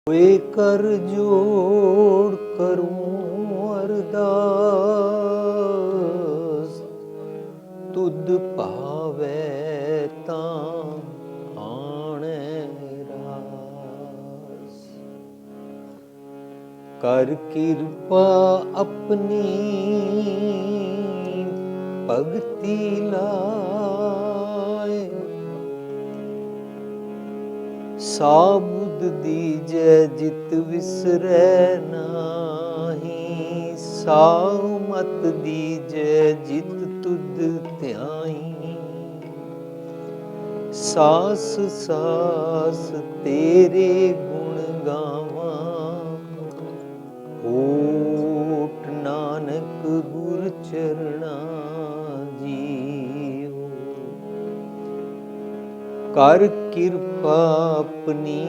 होए कर जोड़ करूं अरदास, तुद पावे तां आणे रास। कर किरपा अपनी भगति लाए, साबुद दीजै जित विसरै नाही, साव मत दीजै जित तुद ध्याई। सास सास तेरे गुण गावां, होठ नानक गुर चरणा जीओ। कर किरपा अपनी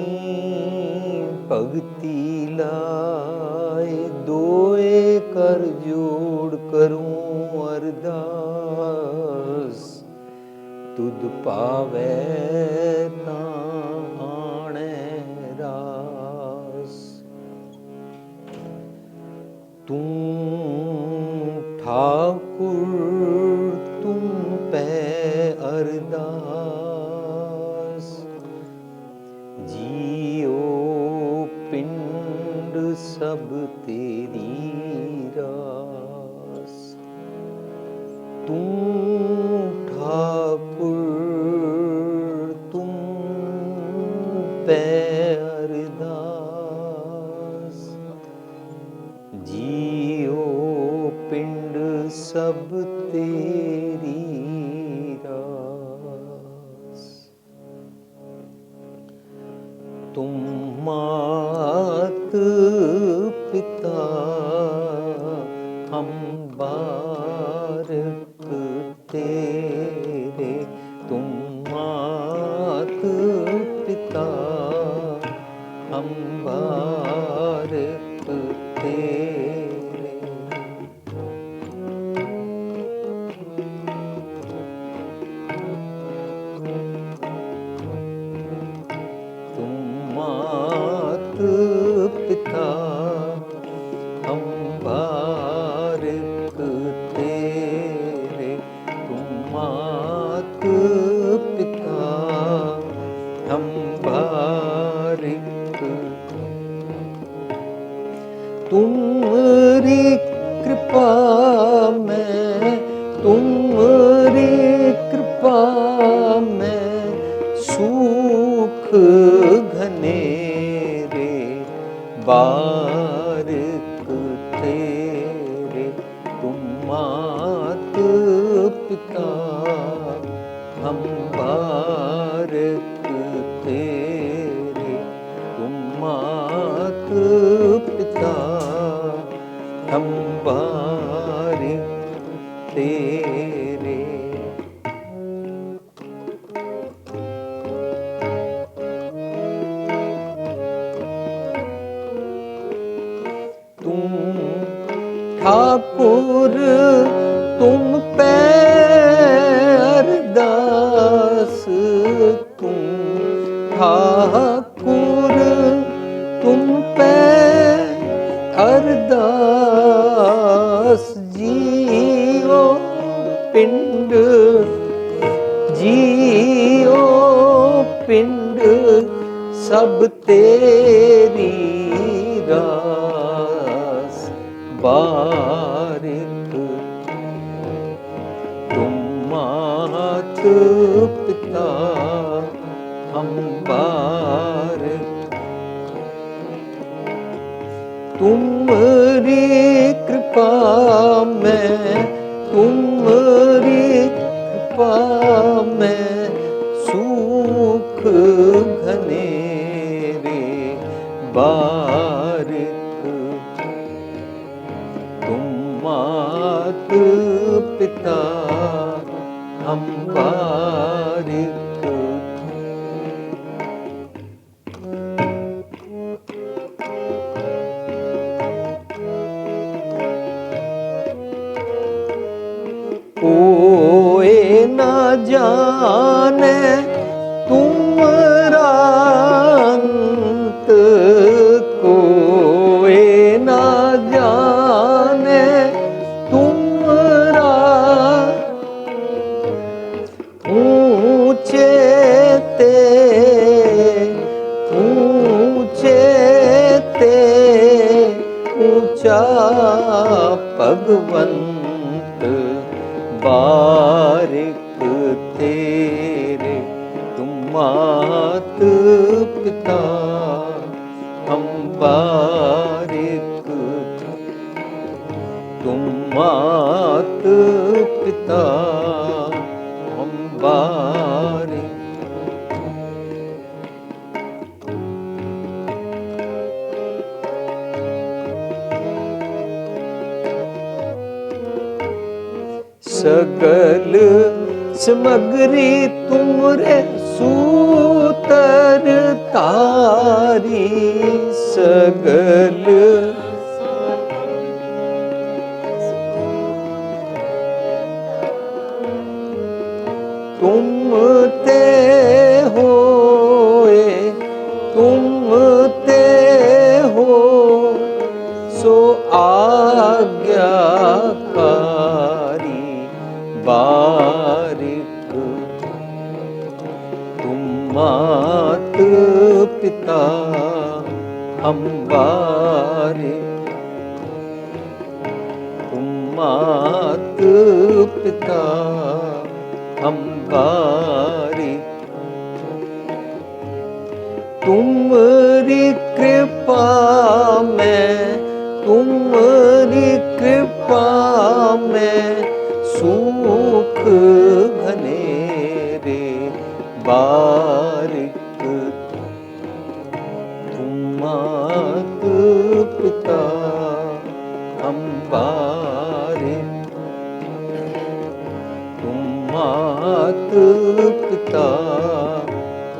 भगति लाए, दोए कर जोड़ करूं अरदास, तुद पावै तां आणे रास। तूं ठाकुर तुम पै अरदास, जियो पिंड सब तेरी रास। तूं ठाकुर तुम पै अरदास, जियो पिंड सब तेरी रास। तुम मात पिता हम बारक तेरे, तुम मात पिता हम बारक तेरे। तुम मात पिता हम बारक तेरे, तुम मात पिता हम बारक। तुम्हारी कृपा में, तुम्हारी कृपा में सुख घनेरे, बारक तेरे। तुम मात पिता हम बारक तेरे, तुम मात पिता हम बारक तेरे। तुम ठाकुर तुम पै अरदास, तुम ठाकुर तुम पै अरदास, जियो पिंड, जियो पिंड सब तेरी रास। बारिक तुम मात पिता हम बारक, तुम्हारी कृपा में, तुम्हारी कृपा में सुख घनेरे, बारिक तुम मात पिता हम बारक। कोई न जाने तुमरा अंत, सच्चा भगवंत बारिक तेरे, तुम मात पिता हम बारिक, तुम मात पिता हम बारिक। सगल समग्री तुमरे सूतर तारी, सगल तुम ते होए, तुम ते हो सो आज्ञाकारी बारिक, तुम मात पिता हम बारिक, तुम मात पिता हम बारिक। तुमरी कृपा में, तुमरी कृपा में सुख घनेरे बारिक, तुम मात पिता हम बारिक, तुम मात पिता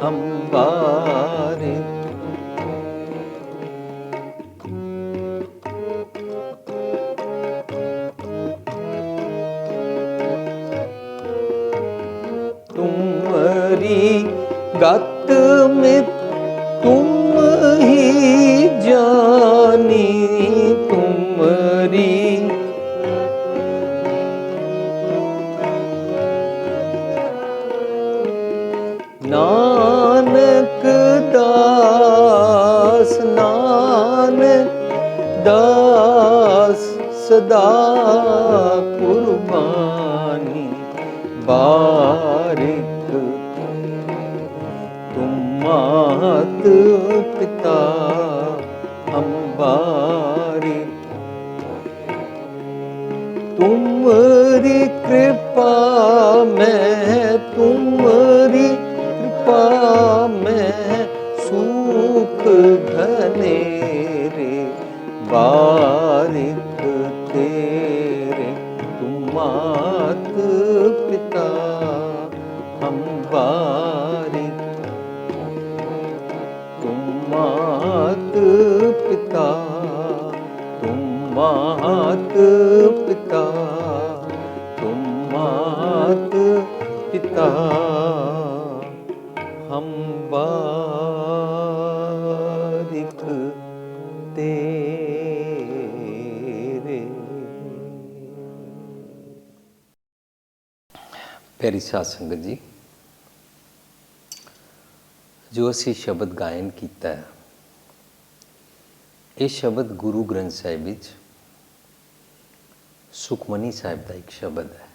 हम बारिक। तुमरी गत में तुम ही जानी, तुमरी नानक दास, नानक दास सदा कुर्बानी बारिक, तुम मात पिता हम बारिक, तुमरी कृपा में, तुमरी कृपा में सुख घनेरे बारिक तेरे, तुम मात पिता हम बारिक, तुम मात पिता, तुम मात पिता, तुम मात पिता हम बारिक तेरे। प्यारी साध संगत जी, जो असी शब्द गायन किया है, ये शब्द गुरु ग्रंथ साहिब विच सुखमनी साहिब का एक शब्द है।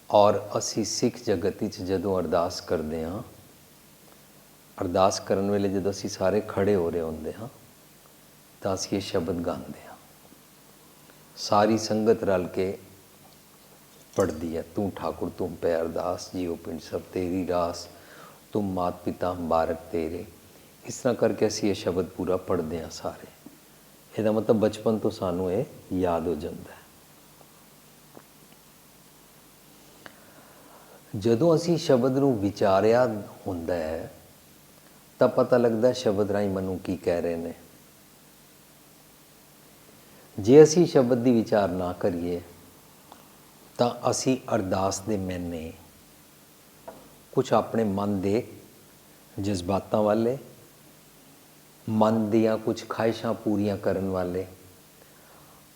और असी सिख जगत जदों अरदास करते हाँ, अरदास करन वेले जदों असी सारे खड़े हो रहे होंदे हाँ, तो असी ये शब्द गाते हाँ। सारी संगत रल के पढ़ती है, तू ठाकुर तुम पे अरदास, जियो पिंड सब तेरी रास, तुम मात पिता हम बारक तेरे। इस तरह करके असी ये शब्द पूरा पढ़ते हैं सारे। ਇਹਦਾ मतलब बचपन तो सानू ये याद हो जाता है। जदों असी शब्द नूं विचारिया हुंदा है तो पता लगता है शब्द राही मनु की कह रहे हैं। जे असी शब्द की विचार ना करिए तो असी अरदास दे मैने कुछ अपने मन के जज्बातां वाले, मन दियां कुछ ख्वाहिशां पूरियां करन वाले,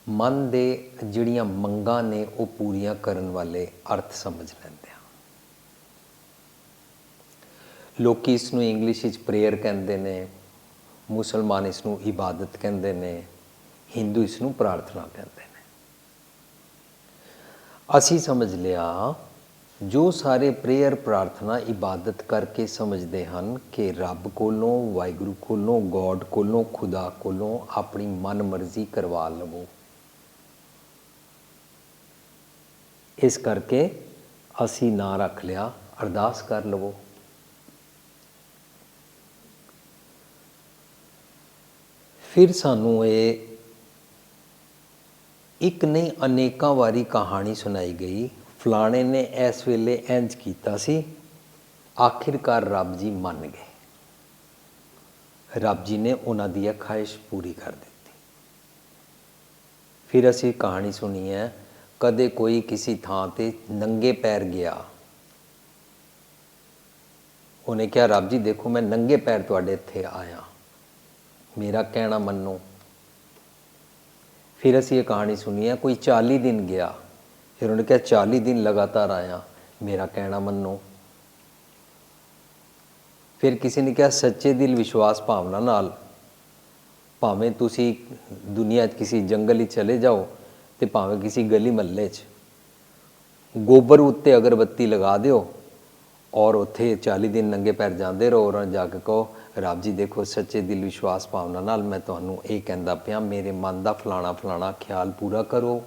मन दे जिहड़ियां मंगां ने वो पूरियां करन वाले अर्थ समझ लैंदे आ। लोग इसनूं इंग्लिश विच प्रेयर कहंदे ने, ਮੁਸਲਮਾਨ ਇਸ ਨੂੰ ਇਬਾਦਤ ਕਹਿੰਦੇ ਨੇ, ਹਿੰਦੂ ਇਸ ਨੂੰ ਪ੍ਰਾਰਥਨਾ ਕਹਿੰਦੇ ਨੇ। ਅਸੀਂ ਸਮਝ ਲਿਆ ਜੋ ਸਾਰੇ ਪ੍ਰੇਅਰ ਪ੍ਰਾਰਥਨਾ ਇਬਾਦਤ ਕਰਕੇ ਸਮਝਦੇ ਹਨ ਕਿ ਰੱਬ ਕੋਲੋਂ, ਵਾਹਿਗੁਰੂ ਕੋਲੋਂ, ਗੋਡ ਕੋਲੋਂ, ਖੁਦਾ ਕੋਲੋਂ ਆਪਣੀ ਮਨ ਮਰਜ਼ੀ ਕਰਵਾ ਲਵੋ। ਇਸ ਕਰਕੇ ਅਸੀਂ ਨਾਂ ਰੱਖ ਲਿਆ ਅਰਦਾਸ ਕਰ ਲਵੋ। ਫਿਰ ਸਾਨੂੰ ਇਹ ਇੱਕ ਨਹੀਂ ਅਨੇਕਾਂ ਵਾਰੀ ਕਹਾਣੀ ਸੁਣਾਈ ਗਈ, ਫਲਾਣੇ ਨੇ ਇਸ ਵੇਲੇ ਇੰਝ ਕੀਤਾ ਸੀ, ਆਖਿਰਕਾਰ ਰੱਬ ਜੀ ਮੰਨ ਗਏ, ਰੱਬ ਜੀ ਨੇ ਉਹਨਾਂ ਦੀ ਇਹ ਖਾਹਿਸ਼ ਪੂਰੀ ਕਰ ਦਿੱਤੀ। ਫਿਰ ਅਸੀਂ ਕਹਾਣੀ ਸੁਣੀ ਹੈ, ਕਦੇ ਕੋਈ ਕਿਸੇ ਥਾਂ ਤੇ ਨੰਗੇ ਪੈਰ ਗਿਆ, ਉਹਨੇ ਕਿਹਾ ਰੱਬ ਜੀ ਦੇਖੋ ਮੈਂ ਨੰਗੇ ਪੈਰ ਤੁਹਾਡੇ ਇੱਥੇ ਆਇਆ, ਮੇਰਾ ਕਹਿਣਾ ਮੰਨੋ। ਫਿਰ ਅਸੀਂ ਇਹ ਕਹਾਣੀ ਸੁਣੀ ਹੈ, ਕੋਈ 40 ਦਿਨ ਗਿਆ, ਫਿਰ ਉਹਨੇ ਕਿਹਾ 40 ਦਿਨ ਲਗਾਤਾਰ ਆਇਆ, ਮੇਰਾ ਕਹਿਣਾ ਮੰਨੋ। ਫਿਰ ਕਿਸੇ ਨੇ ਕਿਹਾ ਸੱਚੇ ਦਿਲ ਵਿਸ਼ਵਾਸ ਭਾਵਨਾ ਨਾਲ, ਭਾਵੇਂ ਤੁਸੀਂ ਦੁਨੀਆ 'ਚ ਕਿਸੇ ਜੰਗਲ ਹੀ ਚਲੇ ਜਾਓ ਤੇ ਭਾਵੇਂ ਕਿਸੇ ਗਲੀ ਮਹੱਲੇ 'ਚ ਗੋਬਰ ਉੱਤੇ ਅਗਰਬੱਤੀ ਲਗਾ ਦਿਓ ਔਰ ਉੱਥੇ 40 ਦਿਨ ਨੰਗੇ ਪੈਰ ਜਾਂਦੇ ਰਹੋ, ਔਰ ਜਾ ਕੇ ਕਹੋ ਰੱਬ ਜੀ ਦੇਖੋ ਸੱਚੇ ਦਿਲ ਵਿਸ਼ਵਾਸ ਭਾਵਨਾ ਨਾਲ ਮੈਂ ਤੁਹਾਨੂੰ ਇਹ ਕਹਿੰਦਾ ਪਿਆ, ਮੇਰੇ ਮਨ ਦਾ ਫਲਾਣਾ ਫਲਾਣਾ ਖਿਆਲ ਪੂਰਾ ਕਰੋ,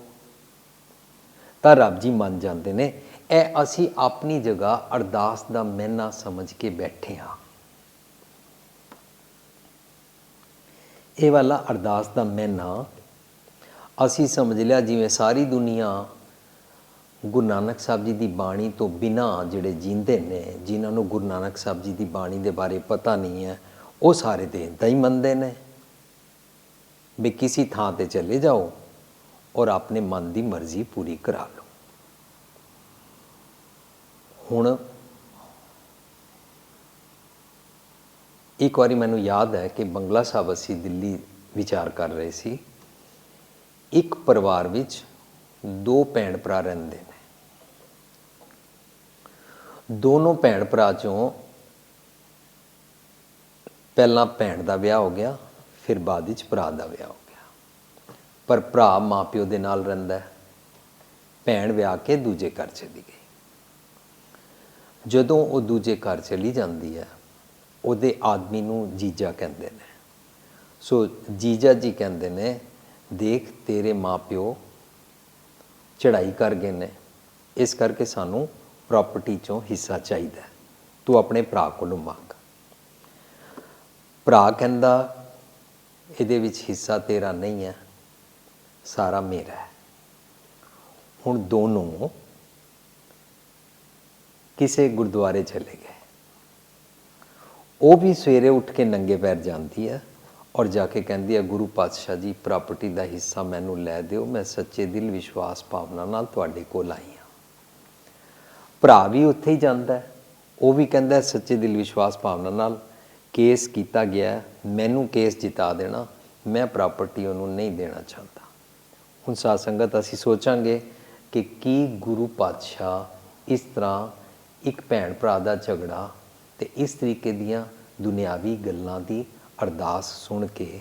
ਤਾਂ ਰੱਬ ਜੀ ਮੰਨ ਜਾਂਦੇ ਨੇ। ਇਹ ਅਸੀਂ ਆਪਣੀ ਜਗ੍ਹਾ ਅਰਦਾਸ ਦਾ ਮਹਿਨਾ ਸਮਝ ਕੇ ਬੈਠੇ ਹਾਂ। ਇਹ ਵਾਲਾ ਅਰਦਾਸ ਦਾ ਮਹਿਨਾ ਅਸੀਂ ਸਮਝ ਲਿਆ ਜਿਵੇਂ ਸਾਰੀ ਦੁਨੀਆ ਗੁਰੂ ਨਾਨਕ ਸਾਹਿਬ ਜੀ ਦੀ ਬਾਣੀ ਤੋਂ ਬਿਨਾਂ ਜਿਹੜੇ ਜੀਂਦੇ ਨੇ, ਜਿਨ੍ਹਾਂ ਨੂੰ ਗੁਰੂ ਨਾਨਕ ਸਾਹਿਬ ਜੀ ਦੀ ਬਾਣੀ ਦੇ ਬਾਰੇ ਪਤਾ ਨਹੀਂ ਹੈ, ਉਹ ਸਾਰੇ ਤਾਂ ਇੱਦਾਂ ਹੀ ਮੰਨਦੇ ਨੇ ਵੀ ਕਿਸੇ ਥਾਂ ਤੇ ਚਲੇ ਜਾਓ ਔਰ ਆਪਣੇ ਮਨ ਦੀ ਮਰਜ਼ੀ ਪੂਰੀ ਕਰਾ ਲਓ। ਹੁਣ ਇੱਕ ਵਾਰੀ ਮੈਨੂੰ ਯਾਦ ਹੈ ਕਿ ਬੰਗਲਾ ਸਾਹਿਬ ਅਸੀਂ ਦਿੱਲੀ ਵਿਚਾਰ ਕਰ ਰਹੇ ਸੀ। ਇੱਕ ਪਰਿਵਾਰ ਵਿੱਚ 2 ਭੈਣ ਭਰਾ ਰਹਿੰਦੇ ਨੇ। ਦੋਨੋਂ ਭੈਣ ਭਰਾ 'ਚੋਂ ਪਹਿਲਾਂ ਭੈਣ ਦਾ ਵਿਆਹ ਹੋ ਗਿਆ, ਫਿਰ ਬਾਅਦ ਵਿੱਚ ਭਰਾ ਦਾ ਵਿਆਹ ਹੋ ਗਿਆ। ਪਰ ਭਰਾ ਮਾਂ ਪਿਓ ਦੇ ਨਾਲ ਰਹਿੰਦਾ, ਭੈਣ ਵਿਆਹ ਕੇ ਦੂਜੇ ਘਰ ਚਲੀ ਗਈ। ਜਦੋਂ ਉਹ ਦੂਜੇ ਘਰ ਚਲੀ ਜਾਂਦੀ ਹੈ, ਉਹਦੇ ਆਦਮੀ ਨੂੰ ਜੀਜਾ ਕਹਿੰਦੇ ਨੇ। ਸੋ ਜੀਜਾ ਜੀ ਕਹਿੰਦੇ ਨੇ ਦੇਖ ਤੇਰੇ ਮਾਂ ਪਿਓ ਚੜ੍ਹਾਈ ਕਰ ਗਏ ਨੇ, ਇਸ ਕਰਕੇ ਸਾਨੂੰ ਪ੍ਰਾਪਰਟੀ 'ਚੋਂ ਹਿੱਸਾ ਚਾਹੀਦਾ, ਤੂੰ ਆਪਣੇ ਭਰਾ ਕੋਲੋਂ ਮੰਗ। ਭਰਾ ਕਹਿੰਦਾ ਇਹਦੇ ਵਿੱਚ ਹਿੱਸਾ ਤੇਰਾ ਨਹੀਂ ਹੈ, ਸਾਰਾ ਮੇਰਾ ਹੈ। ਹੁਣ ਦੋਨੋਂ ਕਿਸੇ ਗੁਰਦੁਆਰੇ ਚਲੇ ਗਏ। ਉਹ ਵੀ ਸਵੇਰੇ ਉੱਠ ਕੇ ਨੰਗੇ ਪੈਰ ਜਾਂਦੀ ਹੈ ਔਰ ਜਾ ਕੇ ਕਹਿੰਦੀ ਹੈ ਗੁਰੂ ਪਾਤਸ਼ਾਹ ਜੀ ਪ੍ਰਾਪਰਟੀ ਦਾ ਹਿੱਸਾ ਮੈਨੂੰ ਲੈ ਦਿਓ, ਮੈਂ ਸੱਚੇ ਦਿਲ ਵਿਸ਼ਵਾਸ ਭਾਵਨਾ ਨਾਲ ਤੁਹਾਡੇ ਕੋਲ ਆਈ ਹਾਂ। ਭਰਾ ਵੀ ਉੱਥੇ ਹੀ ਜਾਂਦਾ, ਉਹ ਵੀ ਕਹਿੰਦਾ ਸੱਚੇ ਦਿਲ ਵਿਸ਼ਵਾਸ ਭਾਵਨਾ ਨਾਲ ਕੇਸ ਕੀਤਾ ਗਿਆ, ਮੈਨੂੰ ਕੇਸ ਜਿਤਾ ਦੇਣਾ, ਮੈਂ ਪ੍ਰਾਪਰਟੀ ਉਹਨੂੰ ਨਹੀਂ ਦੇਣਾ ਚਾਹੁੰਦਾ। ਹੁਣ ਸਾਧ ਸੰਗਤ ਅਸੀਂ ਸੋਚਾਂਗੇ ਕਿ ਕੀ ਗੁਰੂ ਪਾਤਸ਼ਾਹ ਇਸ ਤਰ੍ਹਾਂ ਇੱਕ ਭੈਣ ਭਰਾ ਦਾ ਝਗੜਾ ਤੇ ਇਸ ਤਰੀਕੇ ਦੀਆਂ ਦੁਨਿਆਵੀ ਗੱਲਾਂ ਦੀ ਅਰਦਾਸ ਸੁਣ ਕੇ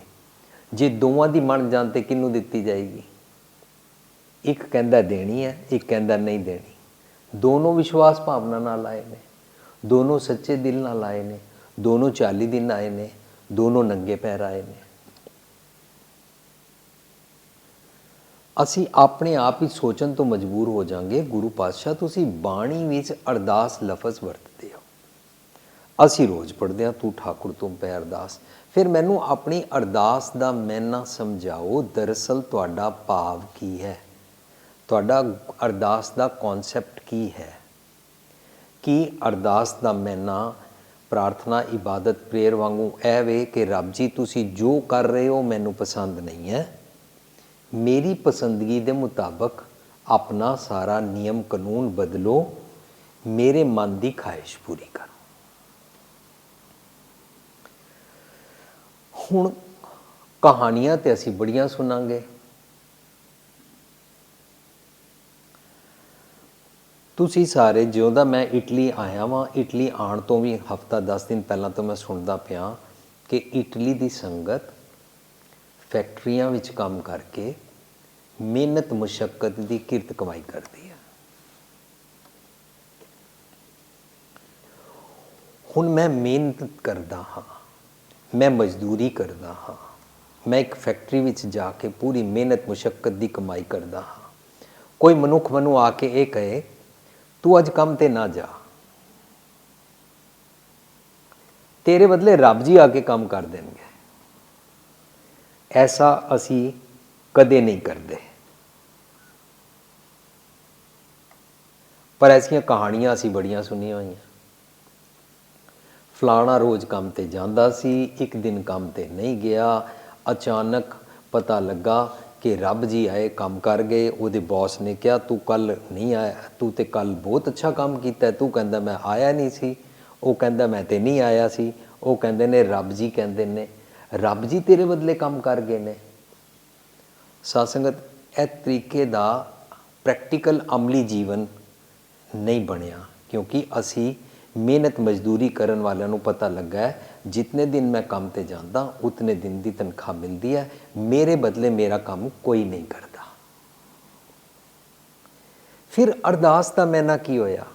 ਜੇ ਦੋਵਾਂ ਦੀ ਮੰਨ ਜਾਣ ਤੇ ਕਿਹਨੂੰ ਦਿੱਤੀ ਜਾਏਗੀ? ਇੱਕ ਕਹਿੰਦਾ ਦੇਣੀ ਹੈ, ਇੱਕ ਕਹਿੰਦਾ ਨਹੀਂ ਦੇਣੀ। ਦੋਨੋਂ ਵਿਸ਼ਵਾਸ ਭਾਵਨਾ ਨਾਲ ਆਏ ਨੇ, ਦੋਨੋਂ ਸੱਚੇ ਦਿਲ ਨਾਲ ਆਏ ਨੇ, ਦੋਨੋਂ 40 ਦਿਨ ਆਏ ਨੇ, ਦੋਨੋਂ ਨੰਗੇ ਪੈਰ ਆਏ ਨੇ। ਅਸੀਂ ਆਪਣੇ ਆਪ ਹੀ ਸੋਚਣ ਤੋਂ ਮਜਬੂਰ ਹੋ ਜਾਵਾਂਗੇ ਗੁਰੂ ਪਾਤਸ਼ਾਹ ਤੁਸੀਂ ਬਾਣੀ ਵਿੱਚ ਅਰਦਾਸ ਲਫ਼ਜ਼ ਵਰਤਦੇ ਹੋ, ਅਸੀਂ ਰੋਜ਼ ਪੜ੍ਹਦੇ ਹਾਂ ਤੂੰ ਠਾਕੁਰ ਤੁਮ ਪੈ ਅਰਦਾਸ। ਫਿਰ ਮੈਨੂੰ ਆਪਣੀ ਅਰਦਾਸ ਦਾ ਮੈਨਾ ਸਮਝਾਓ, ਦਰਅਸਲ ਤੁਹਾਡਾ ਭਾਵ ਕੀ ਹੈ, ਤੁਹਾਡਾ ਅਰਦਾਸ ਦਾ ਕਨਸੈਪਟ ਕੀ ਹੈ? ਕੀ ਅਰਦਾਸ ਦਾ ਮੈਨਾ ਪ੍ਰਾਰਥਨਾ ਇਬਾਦਤ ਪ੍ਰੇਅਰ ਵਾਂਗੂ ਇਹ ਵੇ ਕਿ ਰੱਬ ਜੀ ਤੁਸੀਂ ਜੋ ਕਰ ਰਹੇ ਹੋ ਮੈਨੂੰ ਪਸੰਦ ਨਹੀਂ ਹੈ, ਮੇਰੀ ਪਸੰਦਗੀ ਦੇ ਮੁਤਾਬਕ ਆਪਣਾ ਸਾਰਾ ਨਿਯਮ ਕਾਨੂੰਨ ਬਦਲੋ, ਮੇਰੇ ਮਨ ਦੀ ਖਾਹਿਸ਼ ਪੂਰੀ ਕਰੋ। ਹੁਣ ਕਹਾਣੀਆਂ ਤੇ ਅਸੀਂ ਬੜੀਆਂ ਸੁਣਾਂਗੇ। ਤੁਸੀਂ ਸਾਰੇ ਜਿਉਂ ਦਾ ਮੈਂ ਇਟਲੀ ਆਇਆ ਵਾਂ, ਇਟਲੀ ਆਉਣ ਤੋਂ ਵੀ ਹਫ਼ਤਾ 10 ਦਿਨ ਪਹਿਲਾਂ ਤੋਂ ਮੈਂ ਸੁਣਦਾ ਪਿਆ कि इटली की संगत फैक्ट्रियां विच काम करके मेहनत मुशक्कत की किरत कमाई करती है। हुण मैं मेहनत करदा हाँ, मैं मजदूरी करदा हाँ, मैं एक फैक्ट्री विच जाके पूरी मेहनत मुशक्कत की कमाई करदा हाँ। कोई मनुख मैनू आके ये कहे तू अज काम ते ना जा, तेरे बदले रब जी आके काम कर देंगे, ऐसा असी कदे नहीं करते। पर ऐसियां कहानियां असी बड़ियां सुनिया हुई। फलाना रोज़ काम ते जांदा सी, एक दिन काम ते नहीं गया, अचानक पता लगा कि रब जी आए काम कर गए। उहदे बॉस ने कहा तू कल नहीं आया, तू तो कल बहुत अच्छा काम किया, तू कहंदा मैं आया नहीं सी, वो कहंदा मैं तो नहीं आया सी, वो कहंदे ने रब जी कहंदे ने रब जी तेरे बदले काम कर गए ने। साध संगत इह तरीके दा प्रैक्टिकल अमली जीवन नहीं बनिया, क्योंकि असी मेहनत मजदूरी करन वालियां नूं पता लगा है जितने दिन मैं काम ते जांदा उतने दिन की तनख्वाह मिलती है, मेरे बदले मेरा काम कोई नहीं करता। फिर अरदास का मैना की होया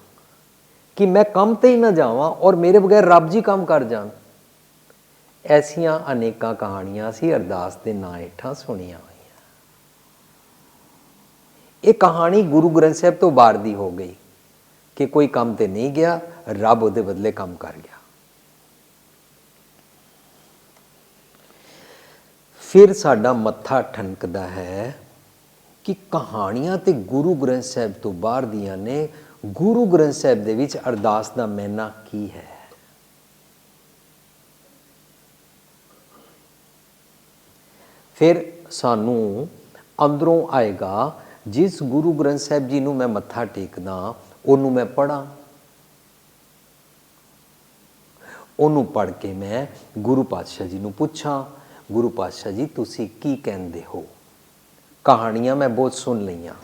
कि मैं काम ते ही ना जावां और मेरे बगैर रब जी काम कर जान। ऐसियां अनेकां कहानियां असी अरदास के नां हेठां सुनिया हुई। ये कहानी गुरु ग्रंथ साहिब तो बाहर दी हो गई कि कोई काम ते नहीं गया, रब उहदे बदले काम कर गया। फिर साडा मत्था ठनकदा है कि कहानियां ते गुरु ग्रंथ साहिब तो बाहर दियां ने, गुरु ग्रंथ साहिब दे विच अरदास दा मैना की है। फिर सानू अंदरों आएगा जिस गुरु ग्रंथ साहिब जी नूं मैं मत्था टेकदा उहनूं मैं पढ़ा, उहनूं पढ़ के मैं गुरु पातशाह जी नूं पुछां गुरु पातशाह जी तुसी की कहंदे हो। कहानियां मैं बहुत सुन लईआं,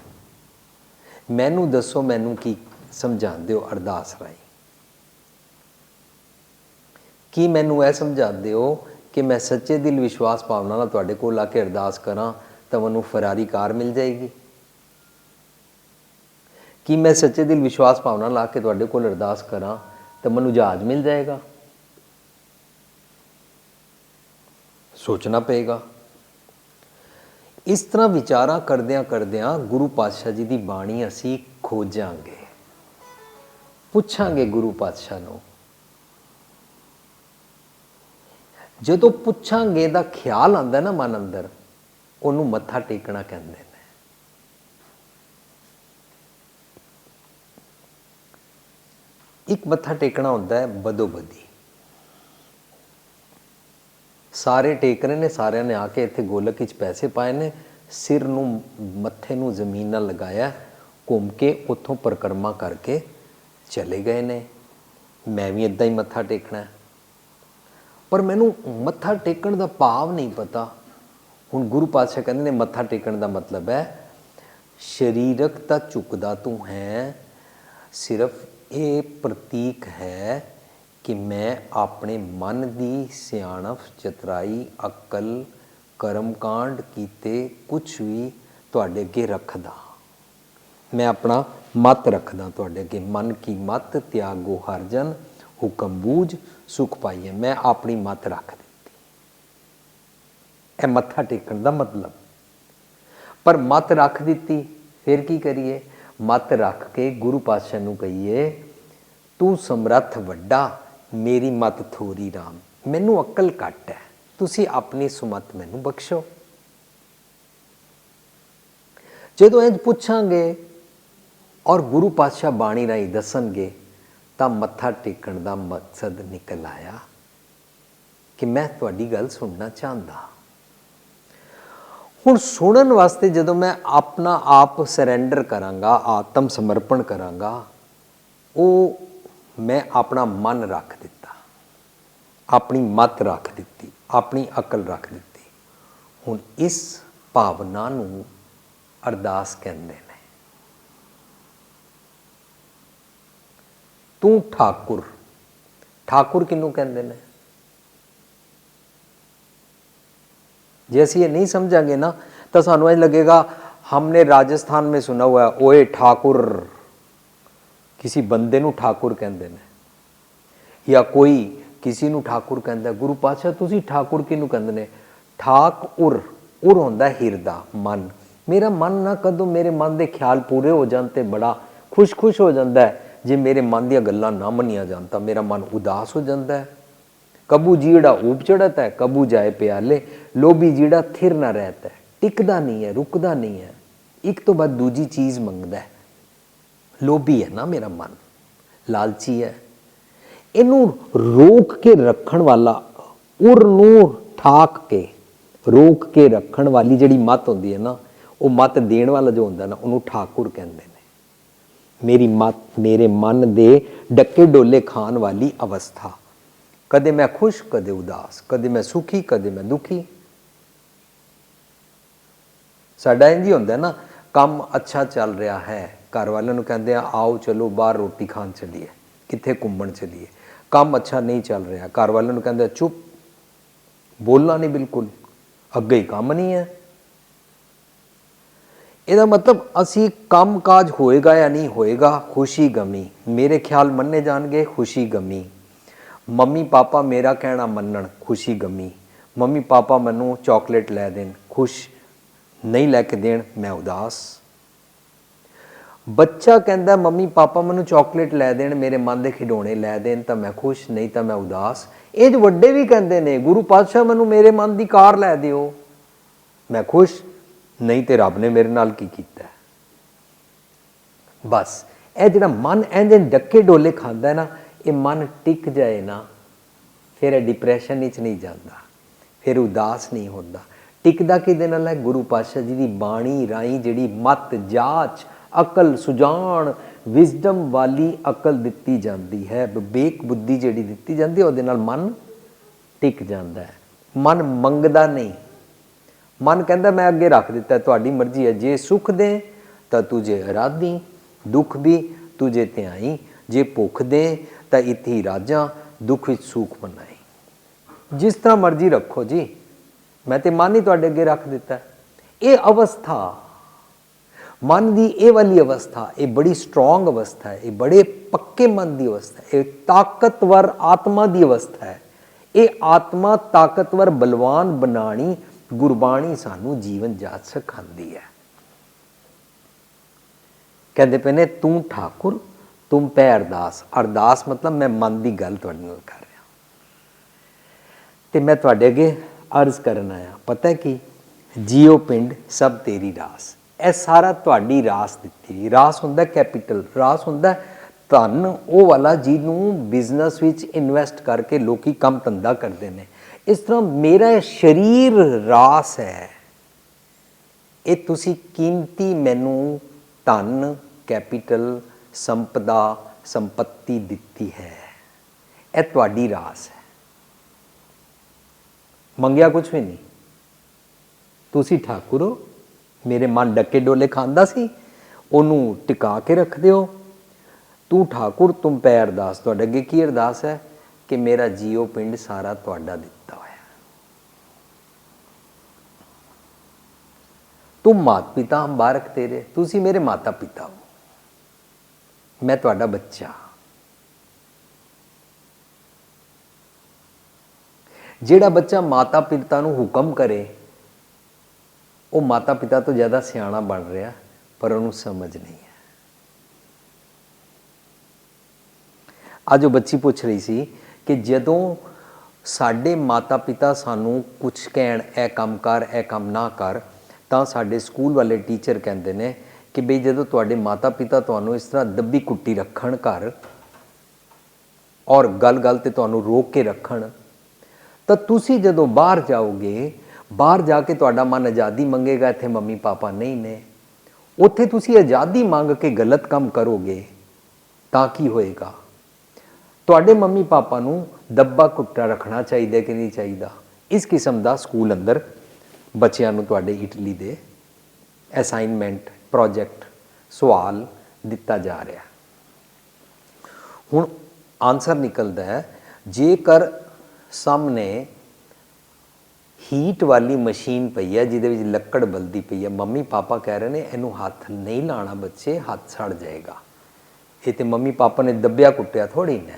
मैनू दसो मैनू की समझाते हो अरदास राही। की मैनू यह समझाते हो कि मैं सच्चे दिल विश्वास भावना नाल तुहाडे कोल आके अरदास करां तो मैनू फरारी कार मिल जाएगी? कि मैं सच्चे दिल विश्वास भावना ला के तुहाडे कोल अरदास करां तो मैनू जहाज मिल जाएगा? सोचना पेगा। इस तरह विचारा करदियां करदियां गुरु पातशाह जी की बाणी असी खोजांगे, पुछांगे गुरु पातशाह नूं। जदों पुछांगे दा ख्याल आंदा ना मन अंदर, उहनूं मत्था टेकना कहंदे ने। एक मत्था टेकना होंदा है बदोबदी। सारे टेक रहे ने, सारिਆਂ ने आके इत्थे गोलक विच पैसे पाए ने, सिर नूं मत्थे नूं जमीन नाल लगाया, घूम के उत्थों परिक्रमा करके चले गए ने। मैं भी इदां ही मत्था टेकना है, पर मैनू मत्था टेकण दा भाव नहीं पता। हुण गुरु पातशाह कहंदे ने मत्था टेकण दा मतलब है शरीरक तां झुकदा तू है, सिर्फ ये प्रतीक है कि मैं अपने मन की सियाणप चतराई अकल कर्मकांड कीते कुछ भी तुहाडे अगे रखदा, मैं अपना मत रखदा तुहाडे अगे। मन की मत त्यागो हरजन हुक्म बूझ सुख पाइए, मैं अपनी मत रख दी। यह मत्था टेकण दा मतलब। पर मत रख दी फिर की करिए? मत रख के गुरु पातशाह नूं कहिए तू समर्थ वड्डा मेरी मत थोरी राम, मैनू अकल घट है, तुसी अपनी सुमत मैनू बख्शो। जदों इंज पुछांगे और गुरु पातशाह बाणी राही दसणगे तां मत्था टेकण दा मकसद निकल आया कि मैं तुहाडी गल सुनना चाहता। हुण सुनन वास्ते जदों मैं अपना आप सरेंडर करांगा, आत्म समर्पण करांगा, वो मैं अपना मन रख दिता, अपनी मत रख दी, अपनी अकल रख दी। हुण इस भावना नूं अरदास कहंदे ने। तू ठाकुर, ठाकुर किनू कहंदे ने? जे असी ये नहीं समझांगे ना तो सानू इंज लगेगा हमने राजस्थान में सुना हुआ है ओए ठाकुर, किसी बंदे नू ठाकुर कहंदे ने, या कोई किसी नू ठाकुर कहंदा। गुरु पातशाह तुसी ठाकुर किनू कहंदे ने? ठाक उर, उर होंदा हिरदा मन। मेरा मन ना कदों मेरे मन दे ख्याल पूरे हो जान ते बड़ा खुश हो जाता है। जे मेरे मन दियां गल्लां ना मनिया जान तां मेरा मन उदास हो जाता है। कबू जीड़ा ऊप चढ़ता है, कबू जाए प्याले, लोभी जीड़ा थिर ना रहता है, टिकदा नहीं है, रुकदा नहीं है, एक तो बाद दूजी चीज़ मंगदा है। लोभी है ना मेरा मन, लालची है। इनू रोक के रखण वाला, उर नू ठाक के रोक के रखण वाली जिहड़ी मत होंदी है ना, वो मत देण वाला जो होंदा ना उन्होंने ठाकुर कहंदे ने। मेरी मत मेरे मन दे डके डोले खान वाली अवस्था, कदे मैं खुश कदे उदास, कदे मैं सुखी कदे मैं दुखी। साडा इंज ही होंदा ना, काम अच्छा चल रहा है, घर वालों नूं कहंदे आ आओ चलो बाहर रोटी खान चलीए, कित्थे घूमण चलीए। काम अच्छा नहीं चल रहा, घर वालों नूं कहंदे चुप, बोलना नहीं बिल्कुल, अगे ही काम नहीं है। ਇਹਦਾ मतलब असी काम काज होएगा या नहीं होएगा, खुशी गमी, मेरे ख्याल मन्ने जाणगे, खुशी गमी। मम्मी पापा मेरा कहना मन्नण, खुशी गमी। मम्मी पापा मैनू चॉकलेट लै देन, खुश, नहीं लैके देण मैं उदास। बच्चा कहता मम्मी पापा मैनू चॉकलेट लै देन, मेरे मन के खिडौने लै देन तो मैं खुश, नहीं तो मैं उदास। ये जो वड्डे भी कहते हैं गुरु पातशाह मैनू मेरे मन की कार लै दिओ, मैं खुश, नहीं तो रब ने मेरे नाल की कीता है। बस ये जिहड़ा मन इंज डके डोले खांदा है ना, ये मन टिक जाए ना फिर डिप्रैशन विच नहीं जाता, फिर उदास नहीं होता। टिकदा किहदे नाल है? गुरु पातशाह जी की बाणी राही जिहड़ी मत जाच अकल सुजान विजडम वाली अकल दिती जाती है, विवेक बुद्धि जिहड़ी दिती जाती है, उहदे नाल मन टिक जाता है। मन मंगदा नहीं, मन कहता मैं अगे रख दिता है, तुहाडी मर्जी है, जे सुख दे तो तुझे अराधी, दुख भी तुझे त्याई, जे भुख दे तो इत्थे ही राजा, दुख विच सुख मनाई। जिस तरह मर्जी रखो जी, मैं तो मन ही तुहाडे अगे रख दिता है। ये अवस्था मन की ये वाली अवस्था, ये बड़ी स्ट्रोंग अवस्था है, ये बड़े पक्के मन की अवस्था है, ये ताकतवर आत्मा की अवस्था है। ये आत्मा ताकतवर बलवान बनानी गुरबाणी सानू जीवन जाच सिखाती है। कहते पे ने तू ठाकुर तुम पै अरदास, अरदास मतलब मैं मन की गल तुहाडे नाल कर रहा, तो मैं तुहाडे अगे अर्ज करन आया। पता है कि जियो पिंड सब तेरी रास, यह सारा तुहाडी रास दिती। रास हुंदा कैपीटल, रास हुंदा धन वो वाला जिन्हों बिजनेस विच इन्वेस्ट करके लोग काम धंधा करते हैं। इस तरह मेरा शरीर रास है, ये तुसी कीमती मैनू धन कैपीटल संपदा संपत्ति दिती है, यह तुहाडी रास है। मंगिया कुछ भी नहीं, तुसी ठाकुर हो, मेरे मन डके डोले खांदा सी, उन्होंने टिका के रख दिओ। तू ठाकुर तुम पै अरदास, तुहाडे अगे की अरदास है कि मेरा जियो पिंड सारा तुहाडा दिता होया। तुम मात पिता मुबारक तेरे, तुसी मेरे माता पिता हो, मैं तुहाडा बच्चा। जिहड़ा बच्चा माता पिता नूं हुक्म करे वो माता पिता तो ज़्यादा सियाणा बन रहा, पर उन्होंने समझ नहीं है। आज वो बच्ची पूछ रही सी कि जदों साडे माता पिता सानू कुछ कहण ए काम कर ए काम ना कर, तो साडे स्कूल वाले टीचर कहते हैं कि बई जदों तुहाडे माता पिता तुहानू इस तरह दब्बी कुट्टी रखण घर और गल गल ते तुहानू रोक के रखण, तो तुसी जदों बाहर जाओगे, बाहर जाके तुहाडा मन आज़ादी मंगेगा, इत्थे मम्मी पापा नहीं ने, उत्थे तुसी आज़ादी मंग के गलत काम करोगे तां की होएगा? तुहाडे मम्मी पापा नूं दब्बा कुट्टा रखना चाहिए कि नहीं चाहिए? इस किस्म का स्कूल अंदर बच्चों नूं तुहाडे इटली दे असाइनमेंट प्रोजेक्ट सवाल दिता जा रहा। हुण आंसर निकलता है, जेकर सामने ਹੀਟ ਵਾਲੀ ਮਸ਼ੀਨ ਪਈ ਹੈ ਜਿਹਦੇ ਵਿੱਚ ਲੱਕੜ ਬਲਦੀ ਪਈ ਹੈ। ਮੰਮੀ ਪਾਪਾ ਕਹਿ ਰਹੇ ਨੇ ਇਹਨੂੰ ਹੱਥ ਨਹੀਂ ਲਾਣਾ ਬੱਚੇ, ਹੱਥ ਸੜ ਜਾਏਗਾ। ਇਹ ਤੇ ਮੰਮੀ ਪਾਪਾ ਨੇ ਦੱਬਿਆ ਕੁੱਟਿਆ ਥੋੜੀ ਨਾ,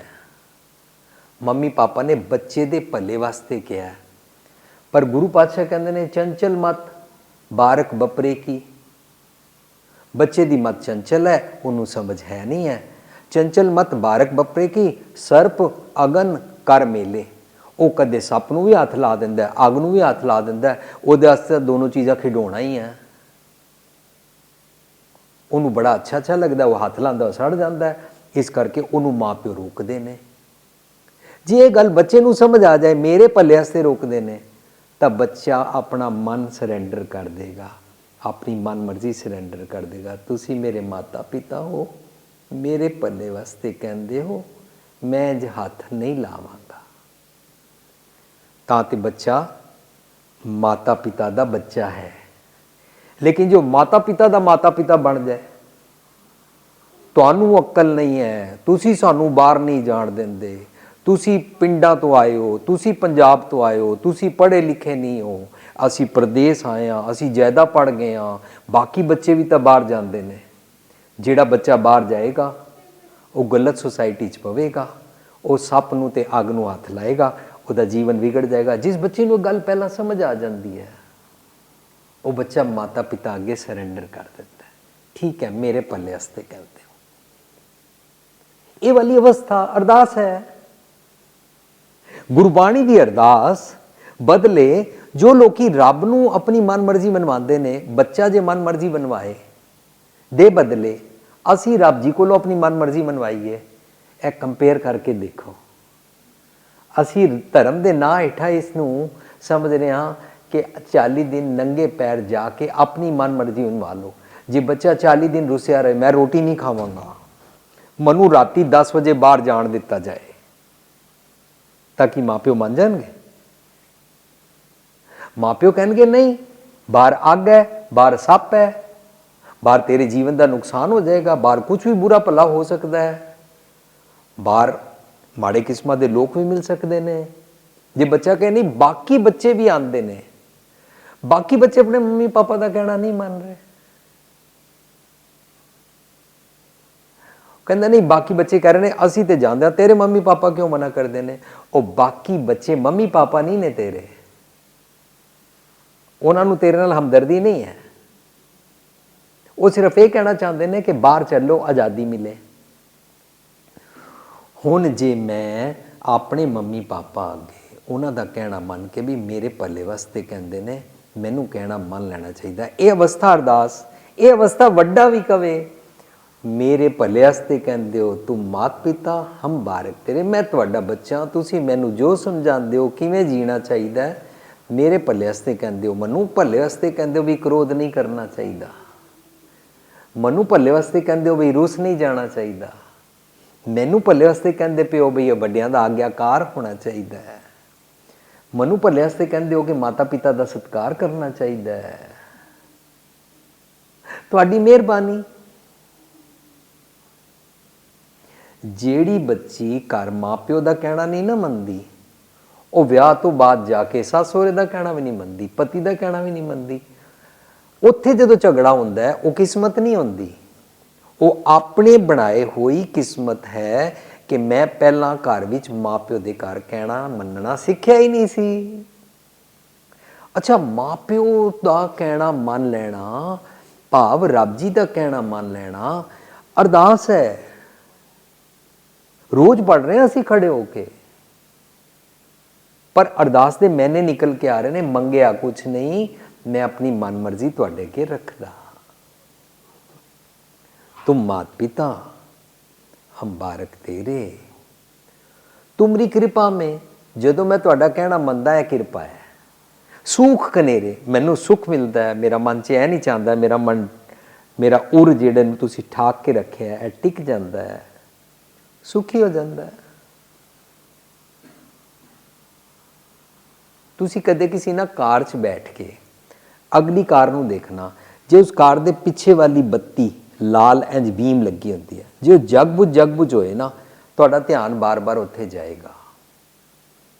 ਮੰਮੀ ਪਾਪਾ ਨੇ ਬੱਚੇ ਦੇ ਭਲੇ ਵਾਸਤੇ ਕਿਹਾ। ਪਰ ਗੁਰੂ ਪਾਤਸ਼ਾਹ ਕਹਿੰਦੇ ਨੇ ਚੰਚਲ ਮਤ ਬਾਰਕ ਬਪਰੇ ਕੀ। ਬੱਚੇ ਦੀ ਮਤ ਚੰਚਲ ਹੈ, ਉਹਨੂੰ ਸਮਝ ਹੈ ਨਹੀਂ ਹੈ। ਚੰਚਲ ਮਤ ਬਾਰਕ ਬਪਰੇ ਕੀ, ਸਰਪ ਅਗਨ ਕਰ ਮੇਲੇ। ਉਹ ਕਦੇ ਸੱਪ ਨੂੰ ਵੀ ਹੱਥ ਲਾ ਦਿੰਦਾ, ਅੱਗ ਨੂੰ ਵੀ ਹੱਥ ਲਾ ਦਿੰਦਾ। ਉਹਦੇ ਵਾਸਤੇ ਦੋਨੋਂ ਚੀਜ਼ਾਂ ਖਿਡੌਣਾ ਹੀ ਹੈ। ਉਹਨੂੰ ਬੜਾ ਅੱਛਾ ਲੱਗਦਾ, ਉਹ ਹੱਥ ਲਾਉਂਦਾ ਉਹ ਸੜ ਜਾਂਦਾ। ਇਸ ਕਰਕੇ ਉਹਨੂੰ ਮਾਂ ਪਿਓ ਰੋਕਦੇ ਨੇ। ਜੇ ਇਹ ਗੱਲ ਬੱਚੇ ਨੂੰ ਸਮਝ ਆ ਜਾਏ ਮੇਰੇ ਭਲੇ ਵਾਸਤੇ ਰੋਕਦੇ ਨੇ, ਤਾਂ ਬੱਚਾ ਆਪਣਾ ਮਨ ਸਰੈਂਡਰ ਕਰ ਦੇਗਾ, ਆਪਣੀ ਮਨ ਮਰਜ਼ੀ ਸਰੈਂਡਰ ਕਰ ਦੇਗਾ। ਤੁਸੀਂ ਮੇਰੇ ਮਾਤਾ ਪਿਤਾ ਹੋ, ਮੇਰੇ ਭਲੇ ਵਾਸਤੇ ਕਹਿੰਦੇ ਹੋ, ਮੈਂ ਜੇ ਹੱਥ ਨਹੀਂ ਲਾਵਾਂਗਾ। ਤਾਂ ਤੇ ਬੱਚਾ ਮਾਤਾ ਪਿਤਾ ਦਾ ਬੱਚਾ ਹੈ। ਲੇਕਿਨ ਜੋ ਮਾਤਾ ਪਿਤਾ ਦਾ ਮਾਤਾ ਪਿਤਾ ਬਣ ਜਾਏ, ਤੁਹਾਨੂੰ ਅਕਲ ਨਹੀਂ ਹੈ, ਤੁਸੀਂ ਸਾਨੂੰ ਬਾਹਰ ਨਹੀਂ ਜਾਣ ਦਿੰਦੇ, ਤੁਸੀਂ ਪਿੰਡਾਂ ਤੋਂ ਆਏ ਹੋ, ਤੁਸੀਂ ਪੰਜਾਬ ਤੋਂ ਆਏ ਹੋ, ਤੁਸੀਂ ਪੜ੍ਹੇ ਲਿਖੇ ਨਹੀਂ ਹੋ, ਅਸੀਂ ਪ੍ਰਦੇਸ਼ ਆਏ ਹਾਂ, ਅਸੀਂ ਜ਼ਿਆਦਾ ਪੜ੍ਹ ਗਏ ਹਾਂ, ਬਾਕੀ ਬੱਚੇ ਵੀ ਤਾਂ ਬਾਹਰ ਜਾਂਦੇ ਨੇ। ਜਿਹੜਾ ਬੱਚਾ ਬਾਹਰ ਜਾਏਗਾ ਉਹ ਗਲਤ ਸੁਸਾਇਟੀ 'ਚ ਪਵੇਗਾ, ਉਹ ਸੱਪ ਨੂੰ ਤੇ ਅੱਗ ਨੂੰ ਹੱਥ ਲਾਏਗਾ, ਉਹਦਾ ਜੀਵਨ ਵਿਗੜ ਜਾਏਗਾ। ਜਿਸ ਬੱਚੇ ਨੂੰ ਗੱਲ ਪਹਿਲਾਂ ਸਮਝ ਆ ਜਾਂਦੀ ਹੈ, ਉਹ ਬੱਚਾ ਮਾਤਾ ਪਿਤਾ ਅੱਗੇ ਸਰੈਂਡਰ ਕਰ ਦਿੰਦਾ ਹੈ। ਠੀਕ ਹੈ, ਮੇਰੇ ਭਲੇ ਵਾਸਤੇ ਕਹਿੰਦੇ ਹੋ। ਇਹ ਵਾਲੀ ਅਵਸਥਾ ਅਰਦਾਸ ਹੈ। ਗੁਰਬਾਣੀ ਦੀ ਅਰਦਾਸ ਬਦਲੇ ਜੋ ਲੋਕੀ ਰੱਬ ਨੂੰ ਆਪਣੀ ਮਨ ਮਰਜ਼ੀ ਮਨਵਾਉਂਦੇ ਨੇ, ਬੱਚਾ ਜੇ ਮਨ ਮਰਜ਼ੀ ਬਣਵਾਏ, ਦੇ ਬਦਲੇ ਅਸੀਂ ਰੱਬ ਜੀ ਕੋਲੋਂ ਆਪਣੀ ਮਨ ਮਰਜ਼ੀ ਮਨਵਾਈਏ। ਇਹ ਕੰਪੇਅਰ ਕਰਕੇ ਦੇਖੋ। ਅਸੀਂ ਧਰਮ ਦੇ ਨਾਂ ਹੇਠਾਂ ਇਸ ਨੂੰ ਸਮਝ ਰਹੇ ਹਾਂ ਕਿ 40 ਦਿਨ ਨੰਗੇ ਪੈਰ ਜਾ ਕੇ ਆਪਣੀ ਮਨ ਮਰਜ਼ੀ ਮਨਵਾ ਲਓ। ਜੇ ਬੱਚਾ 40 ਦਿਨ ਰੁੱਸਿਆ ਰਹੇ, ਮੈਂ ਰੋਟੀ ਨਹੀਂ ਖਾਵਾਂਗਾ, ਮੈਨੂੰ ਰਾਤੀ 10 ਵਜੇ ਬਾਹਰ ਜਾਣ ਦਿੱਤਾ ਜਾਏ, ਤਾਂ ਕਿ ਮਾਂ ਪਿਓ ਮੰਨ ਜਾਣਗੇ? ਮਾਂ ਪਿਓ ਕਹਿਣਗੇ ਨਹੀਂ, ਬਾਹਰ ਅੱਗ ਹੈ, ਬਾਹਰ ਸੱਪ ਹੈ, ਬਾਹਰ ਤੇਰੇ ਜੀਵਨ ਦਾ ਨੁਕਸਾਨ ਹੋ ਜਾਏਗਾ, ਬਾਹਰ ਕੁਝ ਵੀ ਬੁਰਾ ਭਲਾ ਹੋ ਸਕਦਾ ਹੈ, ਬਾਹਰ ਮਾੜੇ ਕਿਸਮਾਂ ਦੇ ਲੋਕ ਵੀ ਮਿਲ ਸਕਦੇ ਨੇ। ਜੇ ਬੱਚਾ ਕਹੇ ਨਹੀਂ, ਬਾਕੀ ਬੱਚੇ ਵੀ ਆਉਂਦੇ ਨੇ, ਬਾਕੀ ਬੱਚੇ ਆਪਣੇ ਮੰਮੀ ਪਾਪਾ ਦਾ ਕਹਿਣਾ ਨਹੀਂ ਮੰਨ ਰਹੇ, ਕਹਿੰਦਾ ਨਹੀਂ ਬਾਕੀ ਬੱਚੇ ਕਹਿ ਰਹੇ ਨੇ ਅਸੀਂ ਤੇ ਜਾਂਦੇ ਹਾਂ, ਤੇਰੇ ਮੰਮੀ ਪਾਪਾ ਕਿਉਂ ਮਨਾ ਕਰਦੇ ਨੇ? ਉਹ ਬਾਕੀ ਬੱਚੇ ਮੰਮੀ ਪਾਪਾ ਨਹੀਂ ਨੇ ਤੇਰੇ, ਉਹਨਾਂ ਨੂੰ ਤੇਰੇ ਨਾਲ ਹਮਦਰਦੀ ਨਹੀਂ ਹੈ। ਉਹ ਸਿਰਫ ਇਹ ਕਹਿਣਾ ਚਾਹੁੰਦੇ ਨੇ ਕਿ ਬਾਹਰ ਚੱਲੋ, ਆਜ਼ਾਦੀ ਮਿਲੇ। ਹੁਣ ਜੇ ਮੈਂ ਆਪਣੇ ਮੰਮੀ ਪਾਪਾ ਅੱਗੇ ਉਹਨਾਂ ਦਾ ਕਹਿਣਾ ਮੰਨ ਕੇ ਵੀ ਮੇਰੇ ਭਲੇ ਵਾਸਤੇ ਕਹਿੰਦੇ ਨੇ, ਮੈਨੂੰ ਕਹਿਣਾ ਮੰਨ ਲੈਣਾ ਚਾਹੀਦਾ। ਇਹ ਅਵਸਥਾ ਅਰਦਾਸ, ਇਹ ਅਵਸਥਾ ਵੱਡਾ ਵੀ ਕਵੇ ਮੇਰੇ ਭਲੇ ਵਾਸਤੇ ਕਹਿੰਦੇ ਹੋ, ਤੂੰ ਮਾਤ ਪਿਤਾ ਹਮ ਬਾਰਕ ਤੇਰੇ, ਮੈਂ ਤੁਹਾਡਾ ਬੱਚਾ, ਤੁਸੀਂ ਮੈਨੂੰ ਜੋ ਸਮਝਾਉਂਦੇ ਹੋ ਕਿਵੇਂ ਜੀਣਾ ਚਾਹੀਦਾ ਹੈ, ਮੇਰੇ ਭਲੇ ਵਾਸਤੇ ਕਹਿੰਦੇ ਹੋ। ਮੈਨੂੰ ਭਲੇ ਵਾਸਤੇ ਕਹਿੰਦੇ ਹੋ ਵੀ ਕ੍ਰੋਧ ਨਹੀਂ ਕਰਨਾ ਚਾਹੀਦਾ, ਮੈਨੂੰ ਭਲੇ ਵਾਸਤੇ ਕਹਿੰਦੇ ਹੋ ਵੀ ਰੁੱਸ ਨਹੀਂ ਜਾਣਾ ਚਾਹੀਦਾ, ਮੈਨੂੰ ਭਲੇ ਵਾਸਤੇ ਕਹਿੰਦੇ ਪਿਓ ਬਈ ਵੱਡਿਆਂ ਦਾ ਆਗਿਆਕਾਰ ਹੋਣਾ ਚਾਹੀਦਾ ਹੈ, ਮੈਨੂੰ ਭਲੇ ਵਾਸਤੇ ਕਹਿੰਦੇ ਹੋ ਕਿ ਮਾਤਾ ਪਿਤਾ ਦਾ ਸਤਿਕਾਰ ਕਰਨਾ ਚਾਹੀਦਾ ਹੈ। ਤੁਹਾਡੀ ਮਿਹਰਬਾਨੀ। ਜਿਹੜੀ ਬੱਚੀ ਘਰ ਮਾਂ ਪਿਓ ਦਾ ਕਹਿਣਾ ਨਹੀਂ ਨਾ ਮੰਨਦੀ, ਉਹ ਵਿਆਹ ਤੋਂ ਬਾਅਦ ਜਾ ਕੇ ਸੱਸ ਸਹੁਰੇ ਦਾ ਕਹਿਣਾ ਵੀ ਨਹੀਂ ਮੰਨਦੀ, ਪਤੀ ਦਾ ਕਹਿਣਾ ਵੀ ਨਹੀਂ ਮੰਨਦੀ। ਉੱਥੇ ਜਦੋਂ ਝਗੜਾ ਹੁੰਦਾ ਹੈ, ਉਹ ਕਿਸਮਤ ਨਹੀਂ ਹੁੰਦੀ, ਉਹ ਆਪਣੇ ਬਣਾਏ ਹੋਈ ਕਿਸਮਤ ਹੈ ਕਿ ਮੈਂ ਪਹਿਲਾਂ ਘਰ ਵਿੱਚ ਮਾਂ ਪਿਓ ਦੇ ਘਰ ਕਹਿਣਾ ਮੰਨਣਾ ਸਿੱਖਿਆ ਹੀ ਨਹੀਂ ਸੀ। ਅੱਛਾ, ਮਾਂ ਪਿਓ ਦਾ ਕਹਿਣਾ ਮੰਨ ਲੈਣਾ, ਭਾਵ ਰੱਬ ਜੀ ਦਾ ਕਹਿਣਾ ਮੰਨ ਲੈਣਾ ਅਰਦਾਸ ਹੈ। ਰੋਜ਼ ਪੜ ਰਹੇ ਹਾਂ ਅਸੀਂ ਖੜੇ ਹੋ ਕੇ, ਪਰ ਅਰਦਾਸ ਦੇ ਮੈਨੇ ਨਿਕਲ ਕੇ ਆ ਰਹੇ ਨੇ, ਮੰਗਿਆ ਕੁਛ ਨਹੀਂ, ਮੈਂ ਆਪਣੀ ਮਨ ਮਰਜ਼ੀ ਤੁਹਾਡੇ ਅੱਗੇ ਰੱਖਦਾ। तुम मात पिता हम बारक तेरे, तुमरी कृपा में ਜਦੋਂ ਮੈਂ ਤੁਹਾਡਾ ਕਹਿਣਾ ਮੰਨਦਾ ਹੈ, ਕਿਰਪਾ ਹੈ। ਸੁਖ ਕਨੇਰੇ, ਮੈਨੂੰ ਸੁਖ ਮਿਲਦਾ ਹੈ, ਮੇਰਾ ਮਨ 'ਚ ਇਹ ਨਹੀਂ ਚਾਹੁੰਦਾ, ਮੇਰਾ ਮਨ, ਮੇਰਾ ਉਰ ਜਿਹੜੇ ਨੂੰ ਤੁਸੀਂ ਠਾਕ ਕੇ ਰੱਖਿਆ ਹੈ ਟਿਕ ਜਾਂਦਾ ਹੈ, ਸੁਖੀ ਹੋ ਜਾਂਦਾ ਹੈ। ਤੁਸੀਂ ਕਦੇ ਕਿਸੇ ਨਾਲ ਕਾਰ 'ਚ ਬੈਠ ਕੇ ਅਗਲੀ ਕਾਰ ਨੂੰ ਦੇਖਣਾ, ਜੇ ਉਸ ਕਾਰ ਦੇ ਪਿੱਛੇ ਵਾਲੀ ਬੱਤੀ ਲਾਲ ਇੰਜ ਬੀਮ ਲੱਗੀ ਹੁੰਦੀ ਹੈ, ਜੇ ਉਹ ਜਗਬੁਝ ਹੋਏ ਨਾ, ਤੁਹਾਡਾ ਧਿਆਨ ਬਾਰ-ਬਾਰ ਉੱਥੇ ਜਾਏਗਾ।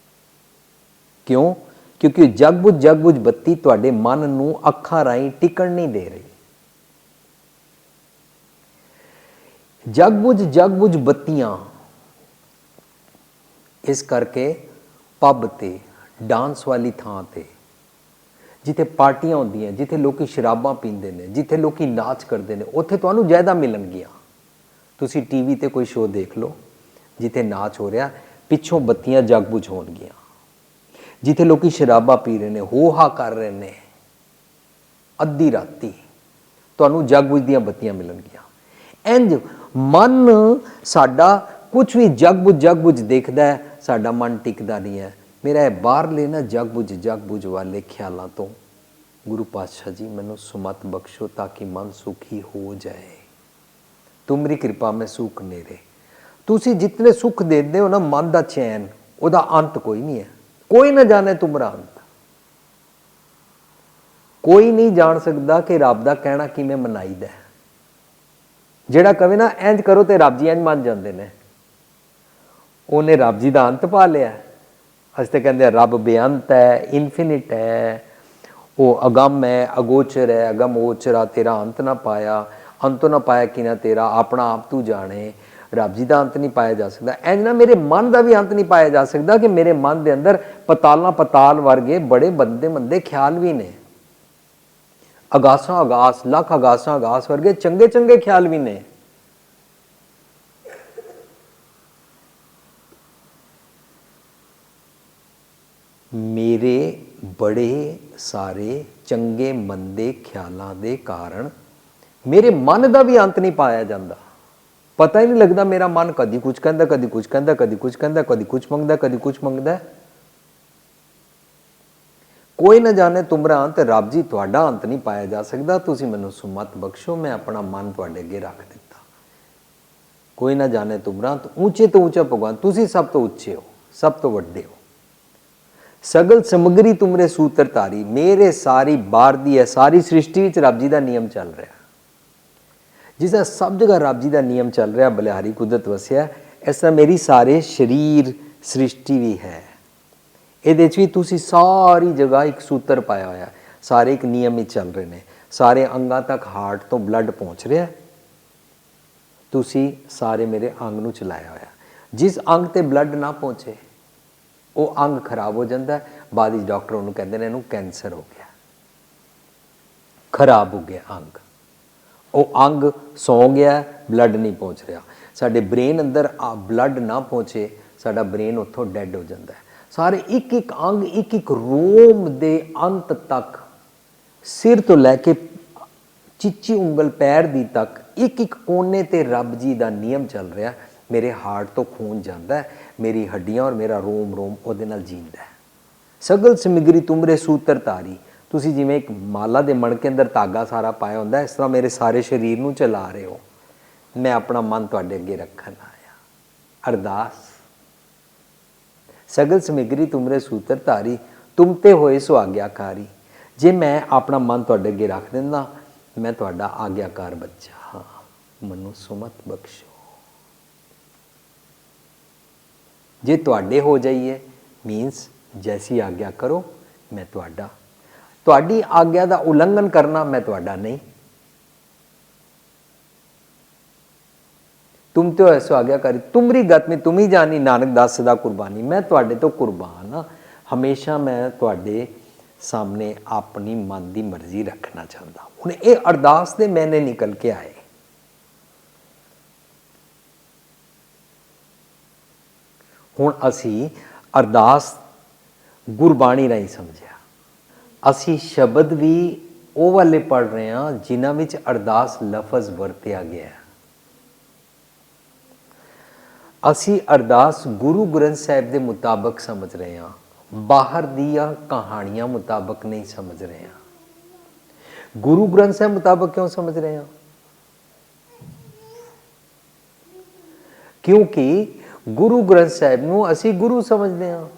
ਕਿਉਂ? क्योंकि जग बुझ बत्ती तुहाडे मन नूं अखां राहीं टिकण नहीं दे रही। जग बुझ बत्तियां इस करके पब ते डांस वाली थां ते जिथे पार्टियां होंदियां, जिथे लोग शराबां पींदे ने, जिथे लोग नाच करते हैं, उत्थे तुहानूं ज़्यादा मिलणगियां। तुसी टीवी ते कोई शो देख लो जिथे नाच हो रहा, पिछों बत्तियां जग बुझ होणगियां। जिथे लोग शराबां पी रहे हैं, हो हा कर रहे हैं, अद्धी राती तुहानूं जग बुझ दियां बत्तियां मिलणगियां। इंज मन साडा कुछ भी जग बुझ देखदा है, साडा मन टिकदा नहीं है। मेरा बाहरले ना जग बुझ वाले ख्यालों तो गुरु पातशाह जी मैनू सुमत बख्शो ताकि मन सुखी हो जाए। तुमरी कृपा में सुख नेरे। तुसी जितने सुख देते हो ना मन का चैन, उहदा अंत कोई नहीं है। कोई ना जाने तुमरा अंत। कोई नहीं जान सकता कि रब का कहना किवें मनाईदा है। जिहड़ा कहे ना इंज करो तो रब जी इंज मन जाते हैं, उन्हें रब जी का अंत पा लिया। अस तो कहते हैं रब बेअंत है, इनफिनिट है, वो अगम है, अगोचर है, अगम ओचरा, तेरा अंत ना पाया, अंत ना पाया कि ना तेरा, अपना आप तू जाने। रब जी का अंत नहीं पाया जा सकता। इंज ना मेरे मन का भी अंत नहीं पाया जा सकता कि मेरे मन के अंदर पताल वर्गे बड़े बंदे मंदे ख्याल भी ने, अगासा अगास, लख अगासा अगास वर्गे चंगे चंगे ख्याल भी ने। मेरे बड़े सारे चंगे मंदे ख्यालों के कारण मेरे मन का भी अंत नहीं पाया जाता। पता ही नहीं लगता मेरा मन कदी कुछ कहता, कदी कुछ कहता, कदी कुछ कहता, कदी कुछ मंगदा, कदी कुछ मंगदा। कोई ना जाने तुमरा अंत, रब जी तुहाडा अंत नहीं पाया जा सकता। तुसी मैनू सुमत बख्शो, मैं अपना मन तुहाडे अगे रख दिता। कोई ना जाने तुमरा अंत। ऊंचे तो ऊंचा भगवान, तुसी सब तो उच्चे हो, सब तो वड्डे हो। सगल समग्री तुमरे सूत्र धारी। मेरे सारी बाहर दी है सारी सृष्टि विच रब जी का नियम चल रहा। जिस तरह सब जगह रब जी का नियम चल रहा, बलिहारी कुदरत वसिया, इस तरह मेरी सारे शरीर सृष्टि भी है। ये भी तुसी सारी जगह एक सूत्र पाया होया, सारे एक नियम ही चल रहे हैं। सारे अंगां तक हार्ट तो ब्लड पहुँच रहा, तुसी सारे मेरे अंग नूं चलाया होया। जिस अंग ते ब्लड ना पहुँचे वो अंग खराब हो जाता है। बाद में डॉक्टर उन्होंने कहते हैं इनू कैंसर हो गया, खराब हो गया अंग। वो अंग सौ गया, ब्लड नहीं पहुँच रहा। साडे ब्रेन अंदर ब्लड ना पहुँचे, साडा ब्रेन उत्थों डैड हो जाता है। सारे एक एक अंग, एक एक रोम दे अंत तक, सिर तो लैके चिच्ची उंगल पैर दी तक, एक एक कोने ते रब जी का नियम चल रहा। मेरे हार्ट तो खून जाता है, मेरी हड्डियां और मेरा रोम रोम उहदे नाल जींदा है। सगल समग्री तुमरे सूत्र धारी। तुसी जिवें एक माला दे मण के अंदर धागा सारा पाया होंदा, इस तरह मेरे सारे शरीर नूं चला रहे हो। मैं अपना मन तुहाडे अगे रखण आया। अरदास। सगल समग्री तुमरे सूत्र धारी, तुम ते होए सो आग्याकारी। जे मैं अपना मन तुहाडे अगे रख दिंदा, मैं तुहाडा आग्याकार बच्चा हाँ, मनु सुमत बख्शो। जे तुहाडे हो जाइए मीनस जैसी आज्ञा करो मैं तुहाडा, तुहाडी आज्ञा का उल्लंघन करना मैं तुहाडा नहीं। तुम तो ऐसो आज्ञाकारी, तुमरी गत में तुम ही जानी, नानक दास सदा कुर्बानी। मैं तुहाडे तो कुर्बान हाँ। हमेशा मैं तुहाडे सामने अपनी मन की मर्जी रखना चाहता हूँ। ये अरदास दे मैंने निकल के आए। हुण असी अरदास गुरबाणी राही समझिया। असी शब्द भी वो वाले पढ़ रहे हैं जिन्हां विच अरदास लफज वरतिया गया। असी अरदास गुरु ग्रंथ साहिब के मुताबिक समझ रहे हैं, बाहर दिया कहानियां मुताबिक नहीं समझ रहे हैं। गुरु ग्रंथ साहिब मुताबिक क्यों समझ रहे हैं? क्योंकि गुरु ग्रंथ साहिब नूं असी गुरु समझते हैं।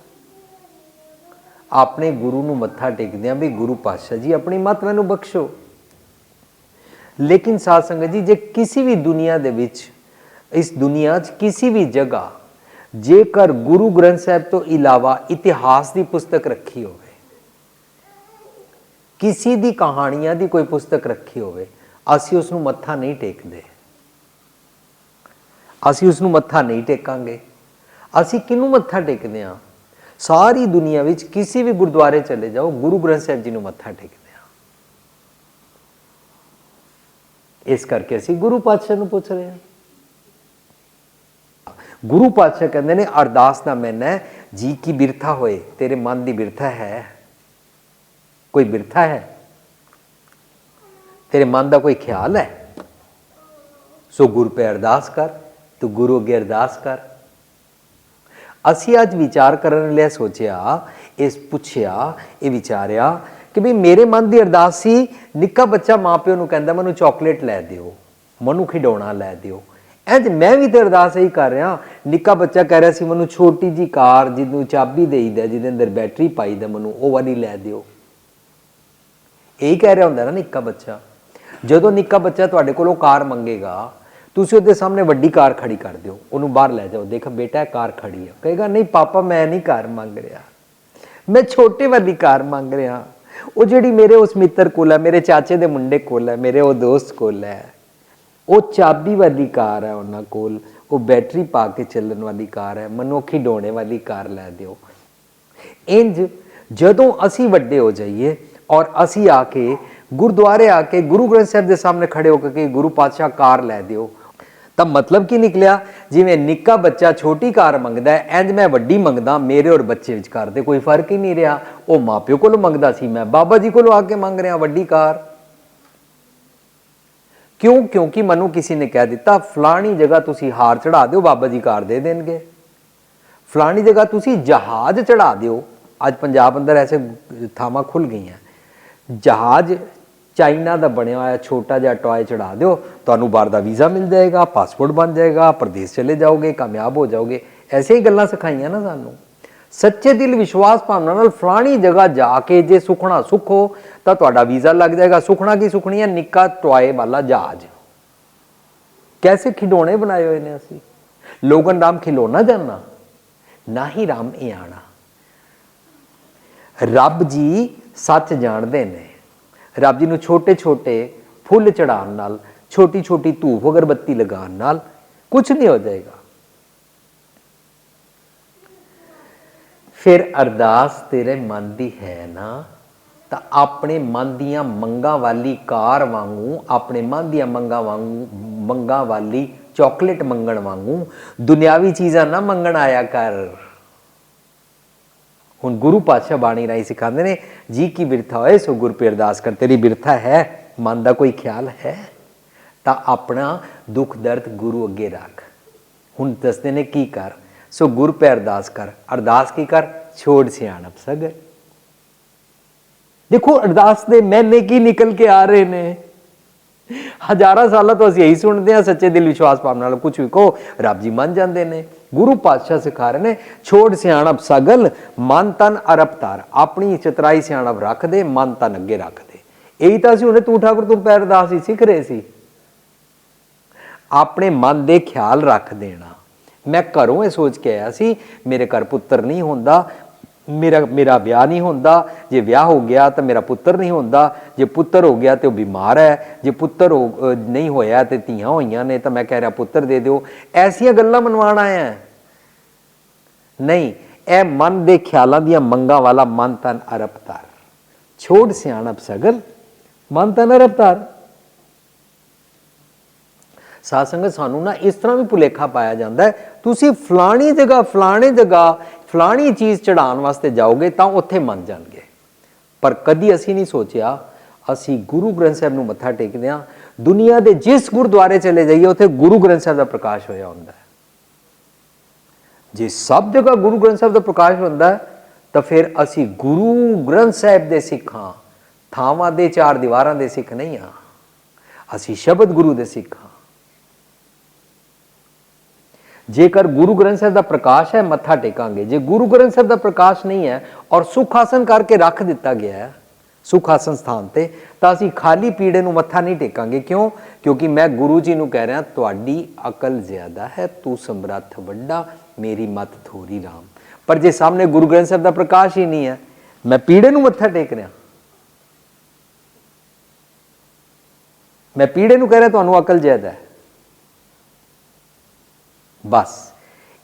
अपने गुरु नूं मत्था टेकदे हैं भी गुरु पातशाह जी अपनी मत मैनूं बख्शो। लेकिन साध संगत जी, जे किसी भी दुनिया दे विच, इस दुनिया च किसी भी जगह जेकर गुरु ग्रंथ साहिब तो इलावा इतिहास की पुस्तक रखी होवे, किसी दी कहानियां दी कोई पुस्तक रखी होवे, असी उसनूं मत्था नहीं टेकदे, असी उसनूं मत्था नहीं टेकांगे। असी किनूं मत्था टेकदे हां? सारी दुनिया विच किसी भी गुरुद्वारे चले जाओ, गुरु ग्रंथ साहिब जी नूं मत्था टेकदे हां। इस करके असी गुरु पातशाह नूं पुछ रहे हां। गुरु पातशाह कहते ने अरदास दा मैना है, जी की बिरथा होए, तेरे मन की बिरथा है? कोई बिरथा है? तेरे मन का कोई ख्याल है? सो गुरु पे अरदास कर, तू गुरु अगे अरदास कर। असी अज विचार करने लिए सोचिया, इस पुछया, ये विचारिया कि भी मेरे मन की अरदास सी, निक्का बच्चा माँ प्यो नूं कहंदा मैनूं चॉकलेट लै दिओ, मैनूं खिडौणा लै दिओ। इंज मैं भी तो अरदास यही कर रहा। निक्का बच्चा कह रहा सी मैनूं छोटी जी कार जिन्हों चाबी देईदा, जिहदे अंदर बैटरी पाईदा, मैनूं वो वाली लै दिओ। यही कह रहा हुंदा ना निक्का बच्चा। जदों निक्का बच्चा तुहाडे कोलों कार मंगेगा, तुसीं उहदे सामने वड्डी कार खड़ी कर दिओ, उहनूं बाहर लै जाओ, देख बेटा कार खड़ी है। कहेगा नहीं पापा मैं नहीं कार मंग रहा, मैं छोटे वाली कार मंग रहा, वो जिहड़ी मेरे उस मित्र कोल है, मेरे चाचे दे मुंडे कोल है, मेरे वो दोस्त कोल है, वो चाबी वाली कार है उन्हां कोल, वो बैटरी पा के चलण वाली कार है, मैनूं खिडौणे वाली कार लै दिओ। इंज जदों असी वड्डे हो जाइए और असी आके गुरुद्वारे आके गुरु ग्रंथ साहिब के सामने खड़े होकर के गुरु पातशाह कार लै दिओ, तब मतलब की निकलिया जिवें निक्का बच्चा छोटी कार मंगदा है, इंज मैं वड्डी मंगदा, मेरे और बच्चे विचकार ते कोई फर्क ही नहीं रहा। वो माँ प्यो कोलों मंगदा सी, मैं बाबा जी कोलों आके मंग रहा वड्डी कार। क्यों? क्योंकि मनु किसी ने कह दिता फलानी जगह तुसी हार चढ़ा दो, बाबा जी कार दे देंगे। फलानी जगह तुसी जहाज चढ़ा दो, अज पंजाब अंदर ऐसे थावां खुल गई हैं, जहाज चाइना का बनया हुआ छोटा जिहा टॉय चढ़ा दो, तुहानूं बाहर दा वीज़ा मिल जाएगा, पासपोर्ट बन जाएगा, प्रदेश चले जाओगे, कामयाब हो जाओगे। ऐसे ही गल्लां सिखाईयां ना सानूं। सच्चे दिल विश्वास भावना नाल फलानी जगह जाके जे सुखना सुखो तो तुहाडा वीज़ा लग जाएगा। सुखना की सुखनी है? निक्का टॉय वाला जहाज। कैसे खिडौने बनाए हुए ने असी। लोगन राम खिलौना जानना, ना ही राम ए आना। रब जी सच जानते ने। रब जी नूं छोटे छोटे फुल चढ़ाण नाल, छोटी छोटी धूफ अगरबत्ती लगाण नाल कुछ नहीं हो जाएगा। फिर अरदास तेरे मन दी है ना, तो अपने मन दियां मंगां वाली कार वांगू, अपने मन दियां मंगां वाली चॉकलेट मंगण वांगू दुनियावी चीज़ां ना मंगण आया कर। हुण गुरु पातशाह बाणी राही सिखाते ने, जी की बिरथा होए सो गुर पे अरदास कर। तेरी बिरथा है, मन का कोई ख्याल है, तो अपना दुख दर्द गुरु अगे रख। हुण दसदे ने की कर, सो गुर पे अरदास कर। अरदास की कर? छोड़ सियाणप सगर। देखो अरदास दे मैने की निकल के आ रहे ने। हजारां साल तो असीं यही सुनते हैं, सच्चे दिल विश्वास भावना नाल कुछ भी कहो रब जी मन जाते हैं। गुरु पातशाह सिखा रहे ने, छोड़ सियाणप सगल, मन तन अरपतार। अपनी चतराई सियाणप रख दे, मन तन अगे रख दे। यही तो असीं हुणे तू ठाकुर तू पैर अरदास ही सीख रहे सी। अपने मन दे ख्याल रख देना। मैं घरों ये सोच के आया सी मेरे घर पुत्र नहीं होंदा, मेरा ब्याह नहीं होंदा, जे ब्याह हो गया तो मेरा पुत्र नहीं होंदा, जे पुत्र हो गया तो बीमार है, जे पुत्र नहीं होया तो धीआं होईयां ने, तो मैं कह रहा पुत्र दे दो। ऐसियां गल्लां मनवाण आया नहीं। ए मन दे ख्यालां दियां मंगां वाला मन तन अरपतार। छोड़ सियाणप सगल, मन तन अरपतार। साध संगत सानू ना इस तरह भी भुलेखा पाया जाता है, तुसी फलानी जगह फलानी चीज़ चढ़ाने वास्ते जाओगे तो उत्थे मन जाणगे। पर कदी असी नहीं सोचिया, असी गुरु ग्रंथ साहिब नूं मत्था टेकदे हां, दुनिया के जिस गुरुद्वारे चले जाइए उत्थे गुरु ग्रंथ साहिब का प्रकाश होया हुंदा है। जे सब जगह गुरु ग्रंथ साहिब का प्रकाश होंदा है तो फिर असी गुरु ग्रंथ साहिब दे सिख हां, थावां दे चार दीवारां दे सिख नहीं हां। असी शब्द गुरु दे सिख हां। जेकर गुरु ग्रंथ साहिब का प्रकाश है मत्था टेकांगे, जे गुरु ग्रंथ साहिब का प्रकाश नहीं है और सुख आसन करके रख दिता गया है सुख आसन स्थान ते, तो असीं खाली पीड़े नूं मत्था नहीं टेकांगे। क्यों? क्योंकि मैं गुरु जी नूं कह रहा तुहाडी अकल ज्यादा है, तू समर्थ वड्डा, मेरी मत थोड़ी राम। पर जे सामने गुरु ग्रंथ साहिब का प्रकाश ही नहीं है, मैं पीड़े नूं मत्था टेक रहा। मैं पीड़े नूं कह रहा तुहानूं अकल ज्यादा है। बस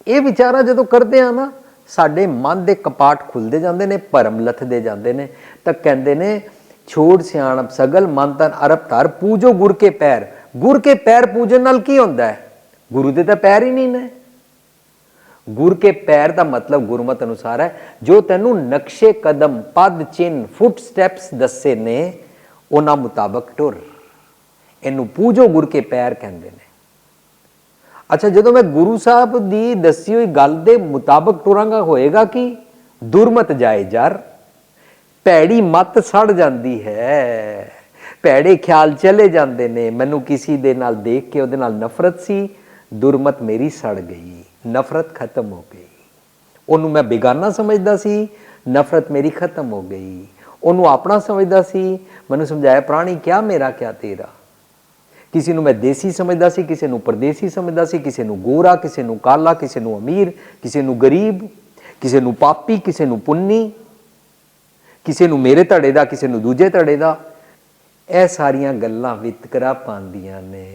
ये विचारा जो करते हैं ना, साडे मन के कपाट खुलते जाते हैं, भरम लथते जाते हैं। तो कहते हैं छोड़ सियाणप सगल मन तन अरब धर पूजो गुर के पैर। गुर के पैर पूजन नाल की होंदा है? गुरु दे तो पैर ही नहीं ने। गुर के पैर का मतलब गुरमत अनुसार है जो तेनू नक्शे कदम पद चिन्ह फुट स्टैप्स दसे ने उन्हां मुताबक टुर। इनू पूजो गुर के पैर कहते हैं। अच्छा, जो मैं गुरु साहब की दसी हुई गल के मुताबक टुरांगा होएगा कि दुरमत जाए जार, भैड़ी मत सड़ जाती है, भैड़े ख्याल चले जाते ने। मैनू किसी दे नाल देख के उहदे नाल नफरत सी, दुरमत मेरी सड़ गई, नफरत खत्म हो गई। उन्होंने मैं बेगाना समझदा सी, नफरत मेरी खत्म हो गई। उन्होंने अपना समझदा सी, मैनू समझाया प्राणी क्या मेरा क्या तेरा। किसी को मैं देसी समझदा सी, किसी को परदेसी समझदा सी, किसी को गोरा, किसी को काला, किसी को अमीर, किसी को गरीब, किसी को पापी, किसी को पुन्नी, किसी को मेरे धड़े का, किसी को दूजे धड़े का। यह सारिया गल्लां वितकरा पांदियां ने।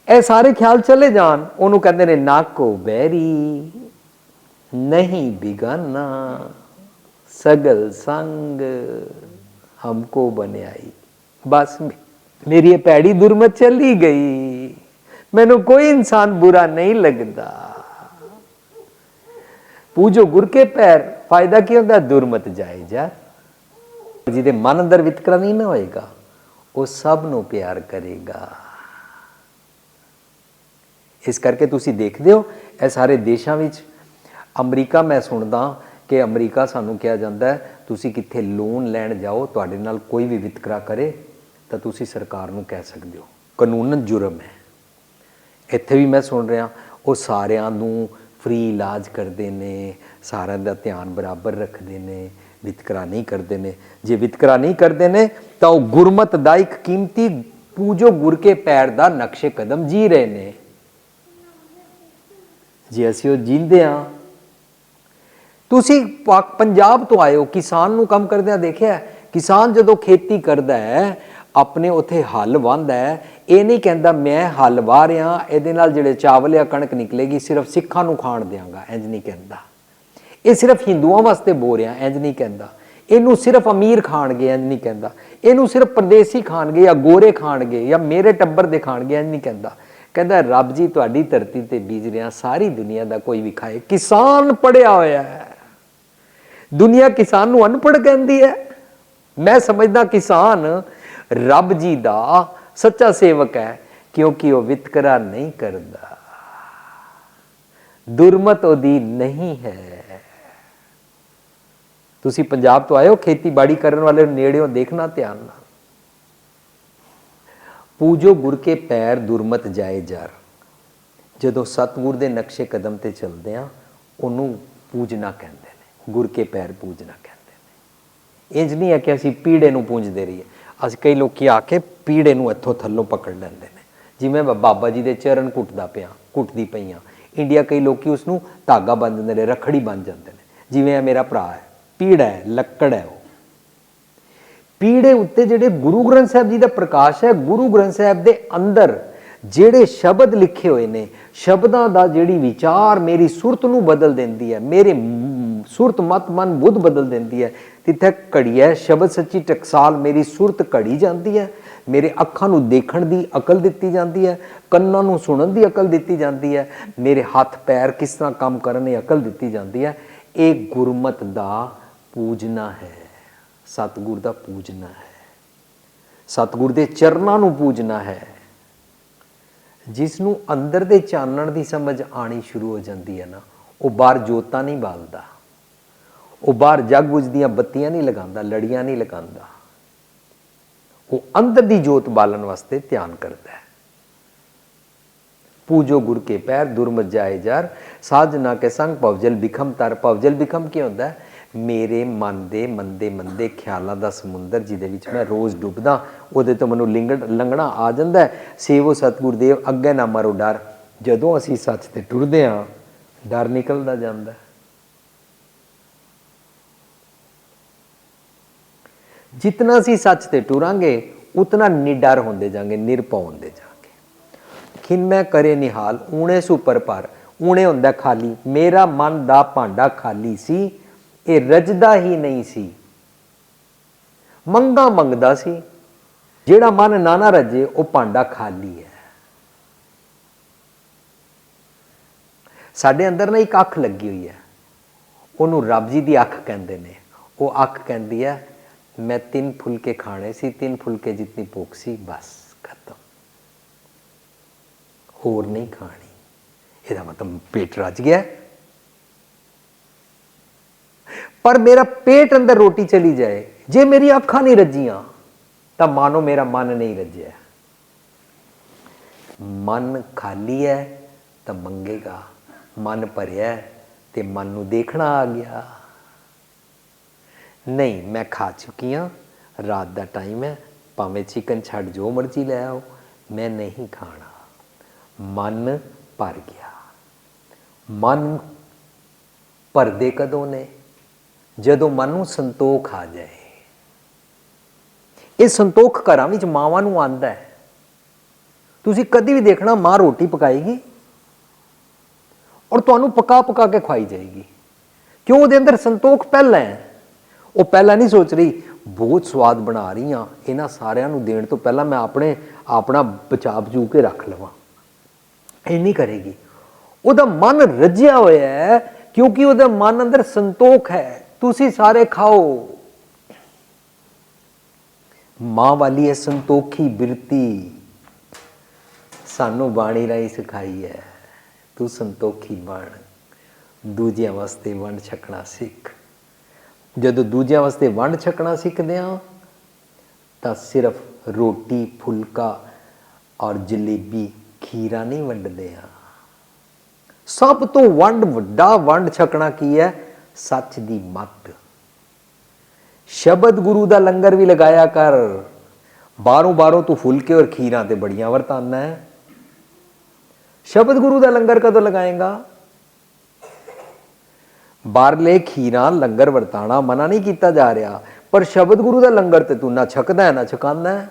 यह सारे ख्याल चले जान, उन्होंने कहते हैं नाको बैरी नहीं बिगाना, सगल संग हमको बन्याई। बस मेरी ये पैड़ी दुरमत चली गई, मैनू कोई इंसान बुरा नहीं लगता। पूजो गुर के पैर, फायदा की होता? दुरमत जाए जा। जिहदे मन अंदर वितकरा नहीं ना होएगा, वो सब नू प्यार करेगा। इस करके तुसी देखते हो ये सारे देशों में, अमरीका मैं सुनदा कि अमरीका सानू कहा जाता है तुसी कित्थे लोन लैण जाओ, तुहाडे नाल कोई भी वितकरा करे तो तुसी सरकार नू कह सकते हो, कानूनन जुर्म है। इत्थे भी मैं सुन रहा वो सारिਆਂ नू फ्री इलाज करते हैं, सारिਆਂ दा ध्यान बराबर रखते हैं, वितकरा नहीं करते हैं। जे वितकरा नहीं करते हैं तो गुरमत दा एक कीमती पूजो गुर के पैर दा नक्शे कदम जी रहे हैं। जे असीं जींदे हाँ, तुसी पंजाब तो आए हो, किसान नू काम करदे देखिया। किसान जदों खेती करदा है, अपने उत्थे हल वाहंदा है, ये नहीं कहता मैं हल वाह रहा, ये जिहड़े चावल या कणक निकलेगी सिर्फ सिखां नू खाण देंगा, इंज नहीं कहता। ये सिर्फ हिंदुओं वास्ते बो रहा, इंज नहीं कहता। इनू सिर्फ अमीर खाणगे, इंज नहीं कहता। इनू सिर्फ परदेसी खाणगे या गोरे खाणगे या मेरे टब्बर दे खाणगे, इंज नहीं कहता। कहता रब जी तुहाडी धरती ते बीज रहा, सारी दुनिया का कोई भी खाए। किसान पढ़िया होया है, दुनिया किसान नू अनपढ़ कहती है। मैं समझदा किसान रब जी दा सच्चा सेवक है, क्योंकि वह वितकरा नहीं करता, दुरमत ओदी नहीं है। तुसी पंजाब तो आए हो, खेती बाड़ी करने वाले नेड़े देखना ध्यान नाल। पूजो गुर के पैर दुरमत जाए जार। जदों सतगुर दे नक्शे कदम ते चलते हैं, उन्होंने पूजना कहते हैं, गुर के पैर पूजना कहते हैं। इंज नहीं है कि असीं पीड़े नूं पूजदे रहीए। अस कई लोग आके पीड़े नूं इत्थों थल्लों पकड़ लैंदे ने, जिवें मैं बाबा जी दे चरण घुटदा पिया, घुटदी पई हाँ। इंडिया कई लोग उसनूं धागा बन जाते हैं, रखड़ी बन जाते हैं। जिवें मेरा भरा है, पीड़ा है, लक्कड़ है। वो पीड़े उत्ते जिहड़े गुरु ग्रंथ साहिब जी का प्रकाश है, गुरु ग्रंथ साहिब दे अंदर जिहड़े शब्द लिखे हुए ने, शब्दां दा जिहड़ी विचार मेरी सुरत नूं बदल देंदी है, मेरे सुरत मत मन बुद्ध बदल देंदी है। तिथे घड़ी है शब्द सच्ची टकसाल, मेरी सुरत घड़ी जाती है, मेरे अखां नूं देखण दी अकल दित्ती जाती है, कन्नां नूं सुणन दी अकल दित्ती जाती है, मेरे हथ पैर किस तरह काम करन दी अकल दित्ती जाती है। एक गुरमत दा पूजना है, सतगुर दा पूजना है, सतगुर दे चरनां नूं पूजना है। जिसनूं अंदर दे चानण दी समझ आनी शुरू हो जाती है ना, वो बाहर जोतां नहीं बालदा, वो बाहर जग बुझ दियां बत्तियां नहीं लगांदा, लड़ियां नहीं लगांदा। वो अंदर दी जोत बालन वास्ते ध्यान करता है। पूजो गुर के पैर दुरमत जाए जार, साजना के संग पवजल बिखम तर। पवजल बिखम क्या होता है? मेरे मन दे मंदे मंदे ख्यालों का समुंदर जिहदे विच मैं रोज़ डुबदा, उहदे तो मैनूं लंघना आ जाता है। सेवो सतगुर देव अगे ना मरो डर। जदों असीं सच ते टुरदे हां, डर निकलदा जांदा है। जितना असी सच ते टुरांगे उतना निडर होंदे जांगे, निरभौ होंदे जांगे। खिन मैं करे निहाल ऊणे सुपर पर, ऊणे हुंदा खाली, मेरा मन दा भांडा खाली सी, ये रजदा ही नहीं सी, मंगा मंगदा सी। जेड़ा मन ना रजे वो भांडा खाली है। साडे अंदर ना एक अख लगी हुई है, उन्होंने रब जी की अख कहते हैं। वो अख कहती है मैं 3 फुलके खाने सी, 3 फुलके जितनी भुख सी, बस खत्म, होर नहीं खानी। ਇਹਦਾ मतलब पेट रज गया। पर मेरा पेट अंदर रोटी चली जाए, जे मेरी अखा नहीं रजियां तो मानो मेरा मन नहीं रजिया। मन खाली है तो मंगेगा, मन भरिया तो मन नूं देखना आ गया। नहीं मैं खा चुकी हाँ, रात का टाइम है, भावें चिकन छड़ जो मर्जी ले आओ, मैं नहीं खाना। मन भर गया। मन भरदे कदों ने? जदों मन नूं संतोख आ जाए। ये संतोख घरां विच मावां नूं आंदा है। तुसीं कदी भी देखना माँ रोटी पकाएगी और तुहानूं पका पका के खवाई जाएगी। क्यों? उहदे अंदर संतोख पहला है। वो पहला नहीं सोच रही बहुत स्वाद बना रही हाँ, इन्हां सारियां नूं देण तो पहला मैं अपना बचा बचू के रख लवां। ये नहीं करेगी। उहदा मन रजिया होया है, क्योंकि उहदा मन अंदर संतोख है। तुसी सारे खाओ। मां वाली है संतोखी बिरती, सानू बाणी राही सिखाई है। तू संतोखी बन, दूजियां वास्ते वंड छकना सीख। जदों दूजियां वास्ते वंड छकना सीखदे हां तां सिर्फ रोटी फुलका और जलेबी खीरा नहीं वंडदे हां। सब तो वंड वड्डा वंड छकना की है? सच दी मत। शब्द गुरु दा लंगर भी लगाया कर। बारों बारों तू फुलके और खीरां ते बड़ियां वरताना है। शब्द गुरु दा लंगर कदों लगाएगा? बारले खीरां लंगर वरताना मना नहीं किया जा रहा, पर शब्द गुरु दा लंगर ते तू ना छकदा है ना छकांदा है।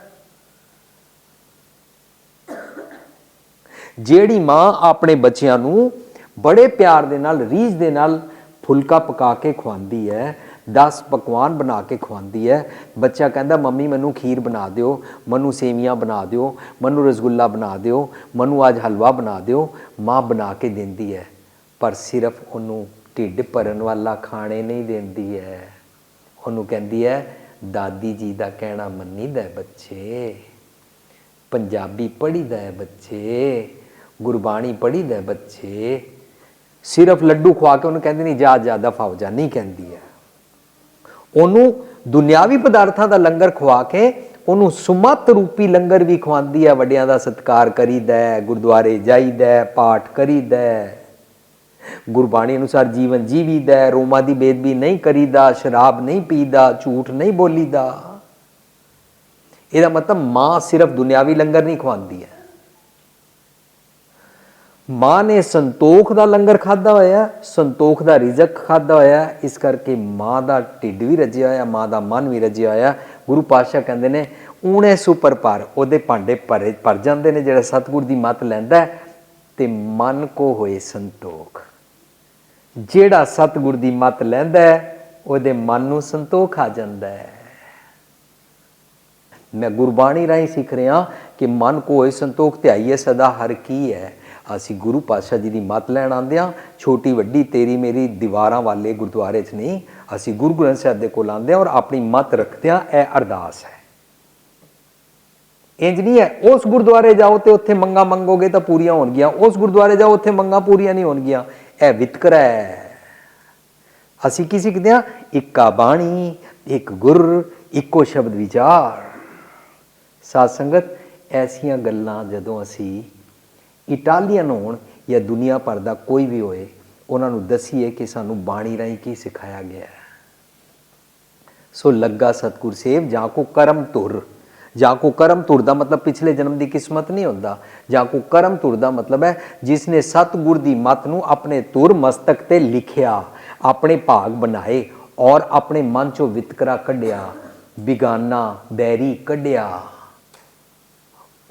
जेड़ी मां अपने बच्चियां नूं बड़े प्यार दे नाल रीझ दे नाल फुलका पका के खवांदी है, 10 पकवान बना के खवांदी है, बच्चा कहता मम्मी मैनू खीर बना दिओ, मैनू सेवियां बना दिओ, मैनू रसगुल्ला बना दिओ, मैनू अज हलवा बना दिओ। मां बना के देंदी है, पर सिर्फ उन्होंने ढिड भरन वाला खाने नहीं देंदी है। उन्होंने कहती है दादी जी का कहना मनी दा बच्चे, पंजाबी पढ़ी दा बच्चे, गुरबाणी पढ़ी दा बच्चे। सिर्फ लड्डू खुआ के उन्हें कहती नहीं जा जा दफा हो जा, नहीं कहती है। उन्होंने दुनियावी पदार्थों का लंगर खुआ के उन्होंने सुमत रूपी लंगर भी खुआंदी है। वड्डियां दा सत्कार करीदा है, गुरुद्वारे जाईदा है, पाठ करीदा है, गुरबाणी अनुसार जीवन जीवीदा है, रोमा दी बेदबी नहीं करीदा, शराब नहीं पीदा, झूठ नहीं बोलीदा। ਇਹਦਾ मतलब मां सिर्फ दुनियावी लंगर नहीं खुआंदी है। मां ने संतोख का लंगर खादा होया, संतोख का रिजक खादा होया, इस करके मां का ढिड भी रजिया होया, मां का मन भी रजिया होया। गुरु पातशाह कहते हैं ऊणे सुपर पर, ਉਹਦੇ ਭਾਂਡੇ ਭਰ ਜਾਂਦੇ ਨੇ। ਜਿਹੜਾ सतगुर की मत लैंदा ते मन को होए संतोख। ਜਿਹੜਾ सतगुर की मत लैंदा ਉਹਦੇ मन ਨੂੰ संतोख आ जाता है। मैं गुरबाणी राही सीख रहा कि मन को होए संतोख ध्याईए सदा हर की है। असी गुरु पातशाह जी की मत लैन आंदे हां, छोटी वड्डी तेरी मेरी दीवारां वाले गुरुद्वारे च नहीं, असी गुरु ग्रंथ साहिब दे कोल आंदे हां और अपनी मत रखते हां। यह अरदास है, इंज नहीं है उस गुरुद्वारे जाओ तो उत्थे मंगा मंगोगे तो पूरियां होणगियां, उस गुरुद्वारे जाओ उत्थे मंगा पूरियां नहीं होणगियां। यह वितकरा है। असी की सीखते हां? इक्का बाणी, एक गुर, इक्को शब्द विचार। साध संगत ऐसियां गल्लां जदों असी इटालियन होण या दुनिया भर का कोई भी होए, उन्हां नूं दसीए कि सानू बाणी राही की सिखाया गया है। सो लग्गा सतगुर सेव जां को करम तुर। जां को करम तुर दा मतलब पिछले जन्म की किस्मत नहीं होंदा। जां को करम तुर दा मतलब है जिसने सतगुर की मत नूं अपने तुर मस्तक ते लिखिया, अपने भाग बनाए और अपने मन चो वितकरा कढ़िया। ਬਿਗਾਨਾ ਬੈਰੀ ਕੱਢਿਆ।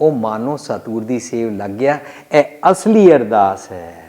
ਉਹ ਮਾਨੋ ਸਤਿਗੁਰ ਦੀ ਸੇਵ ਲੱਗ ਗਿਆ। ਇਹ ਅਸਲੀ ਅਰਦਾਸ ਹੈ।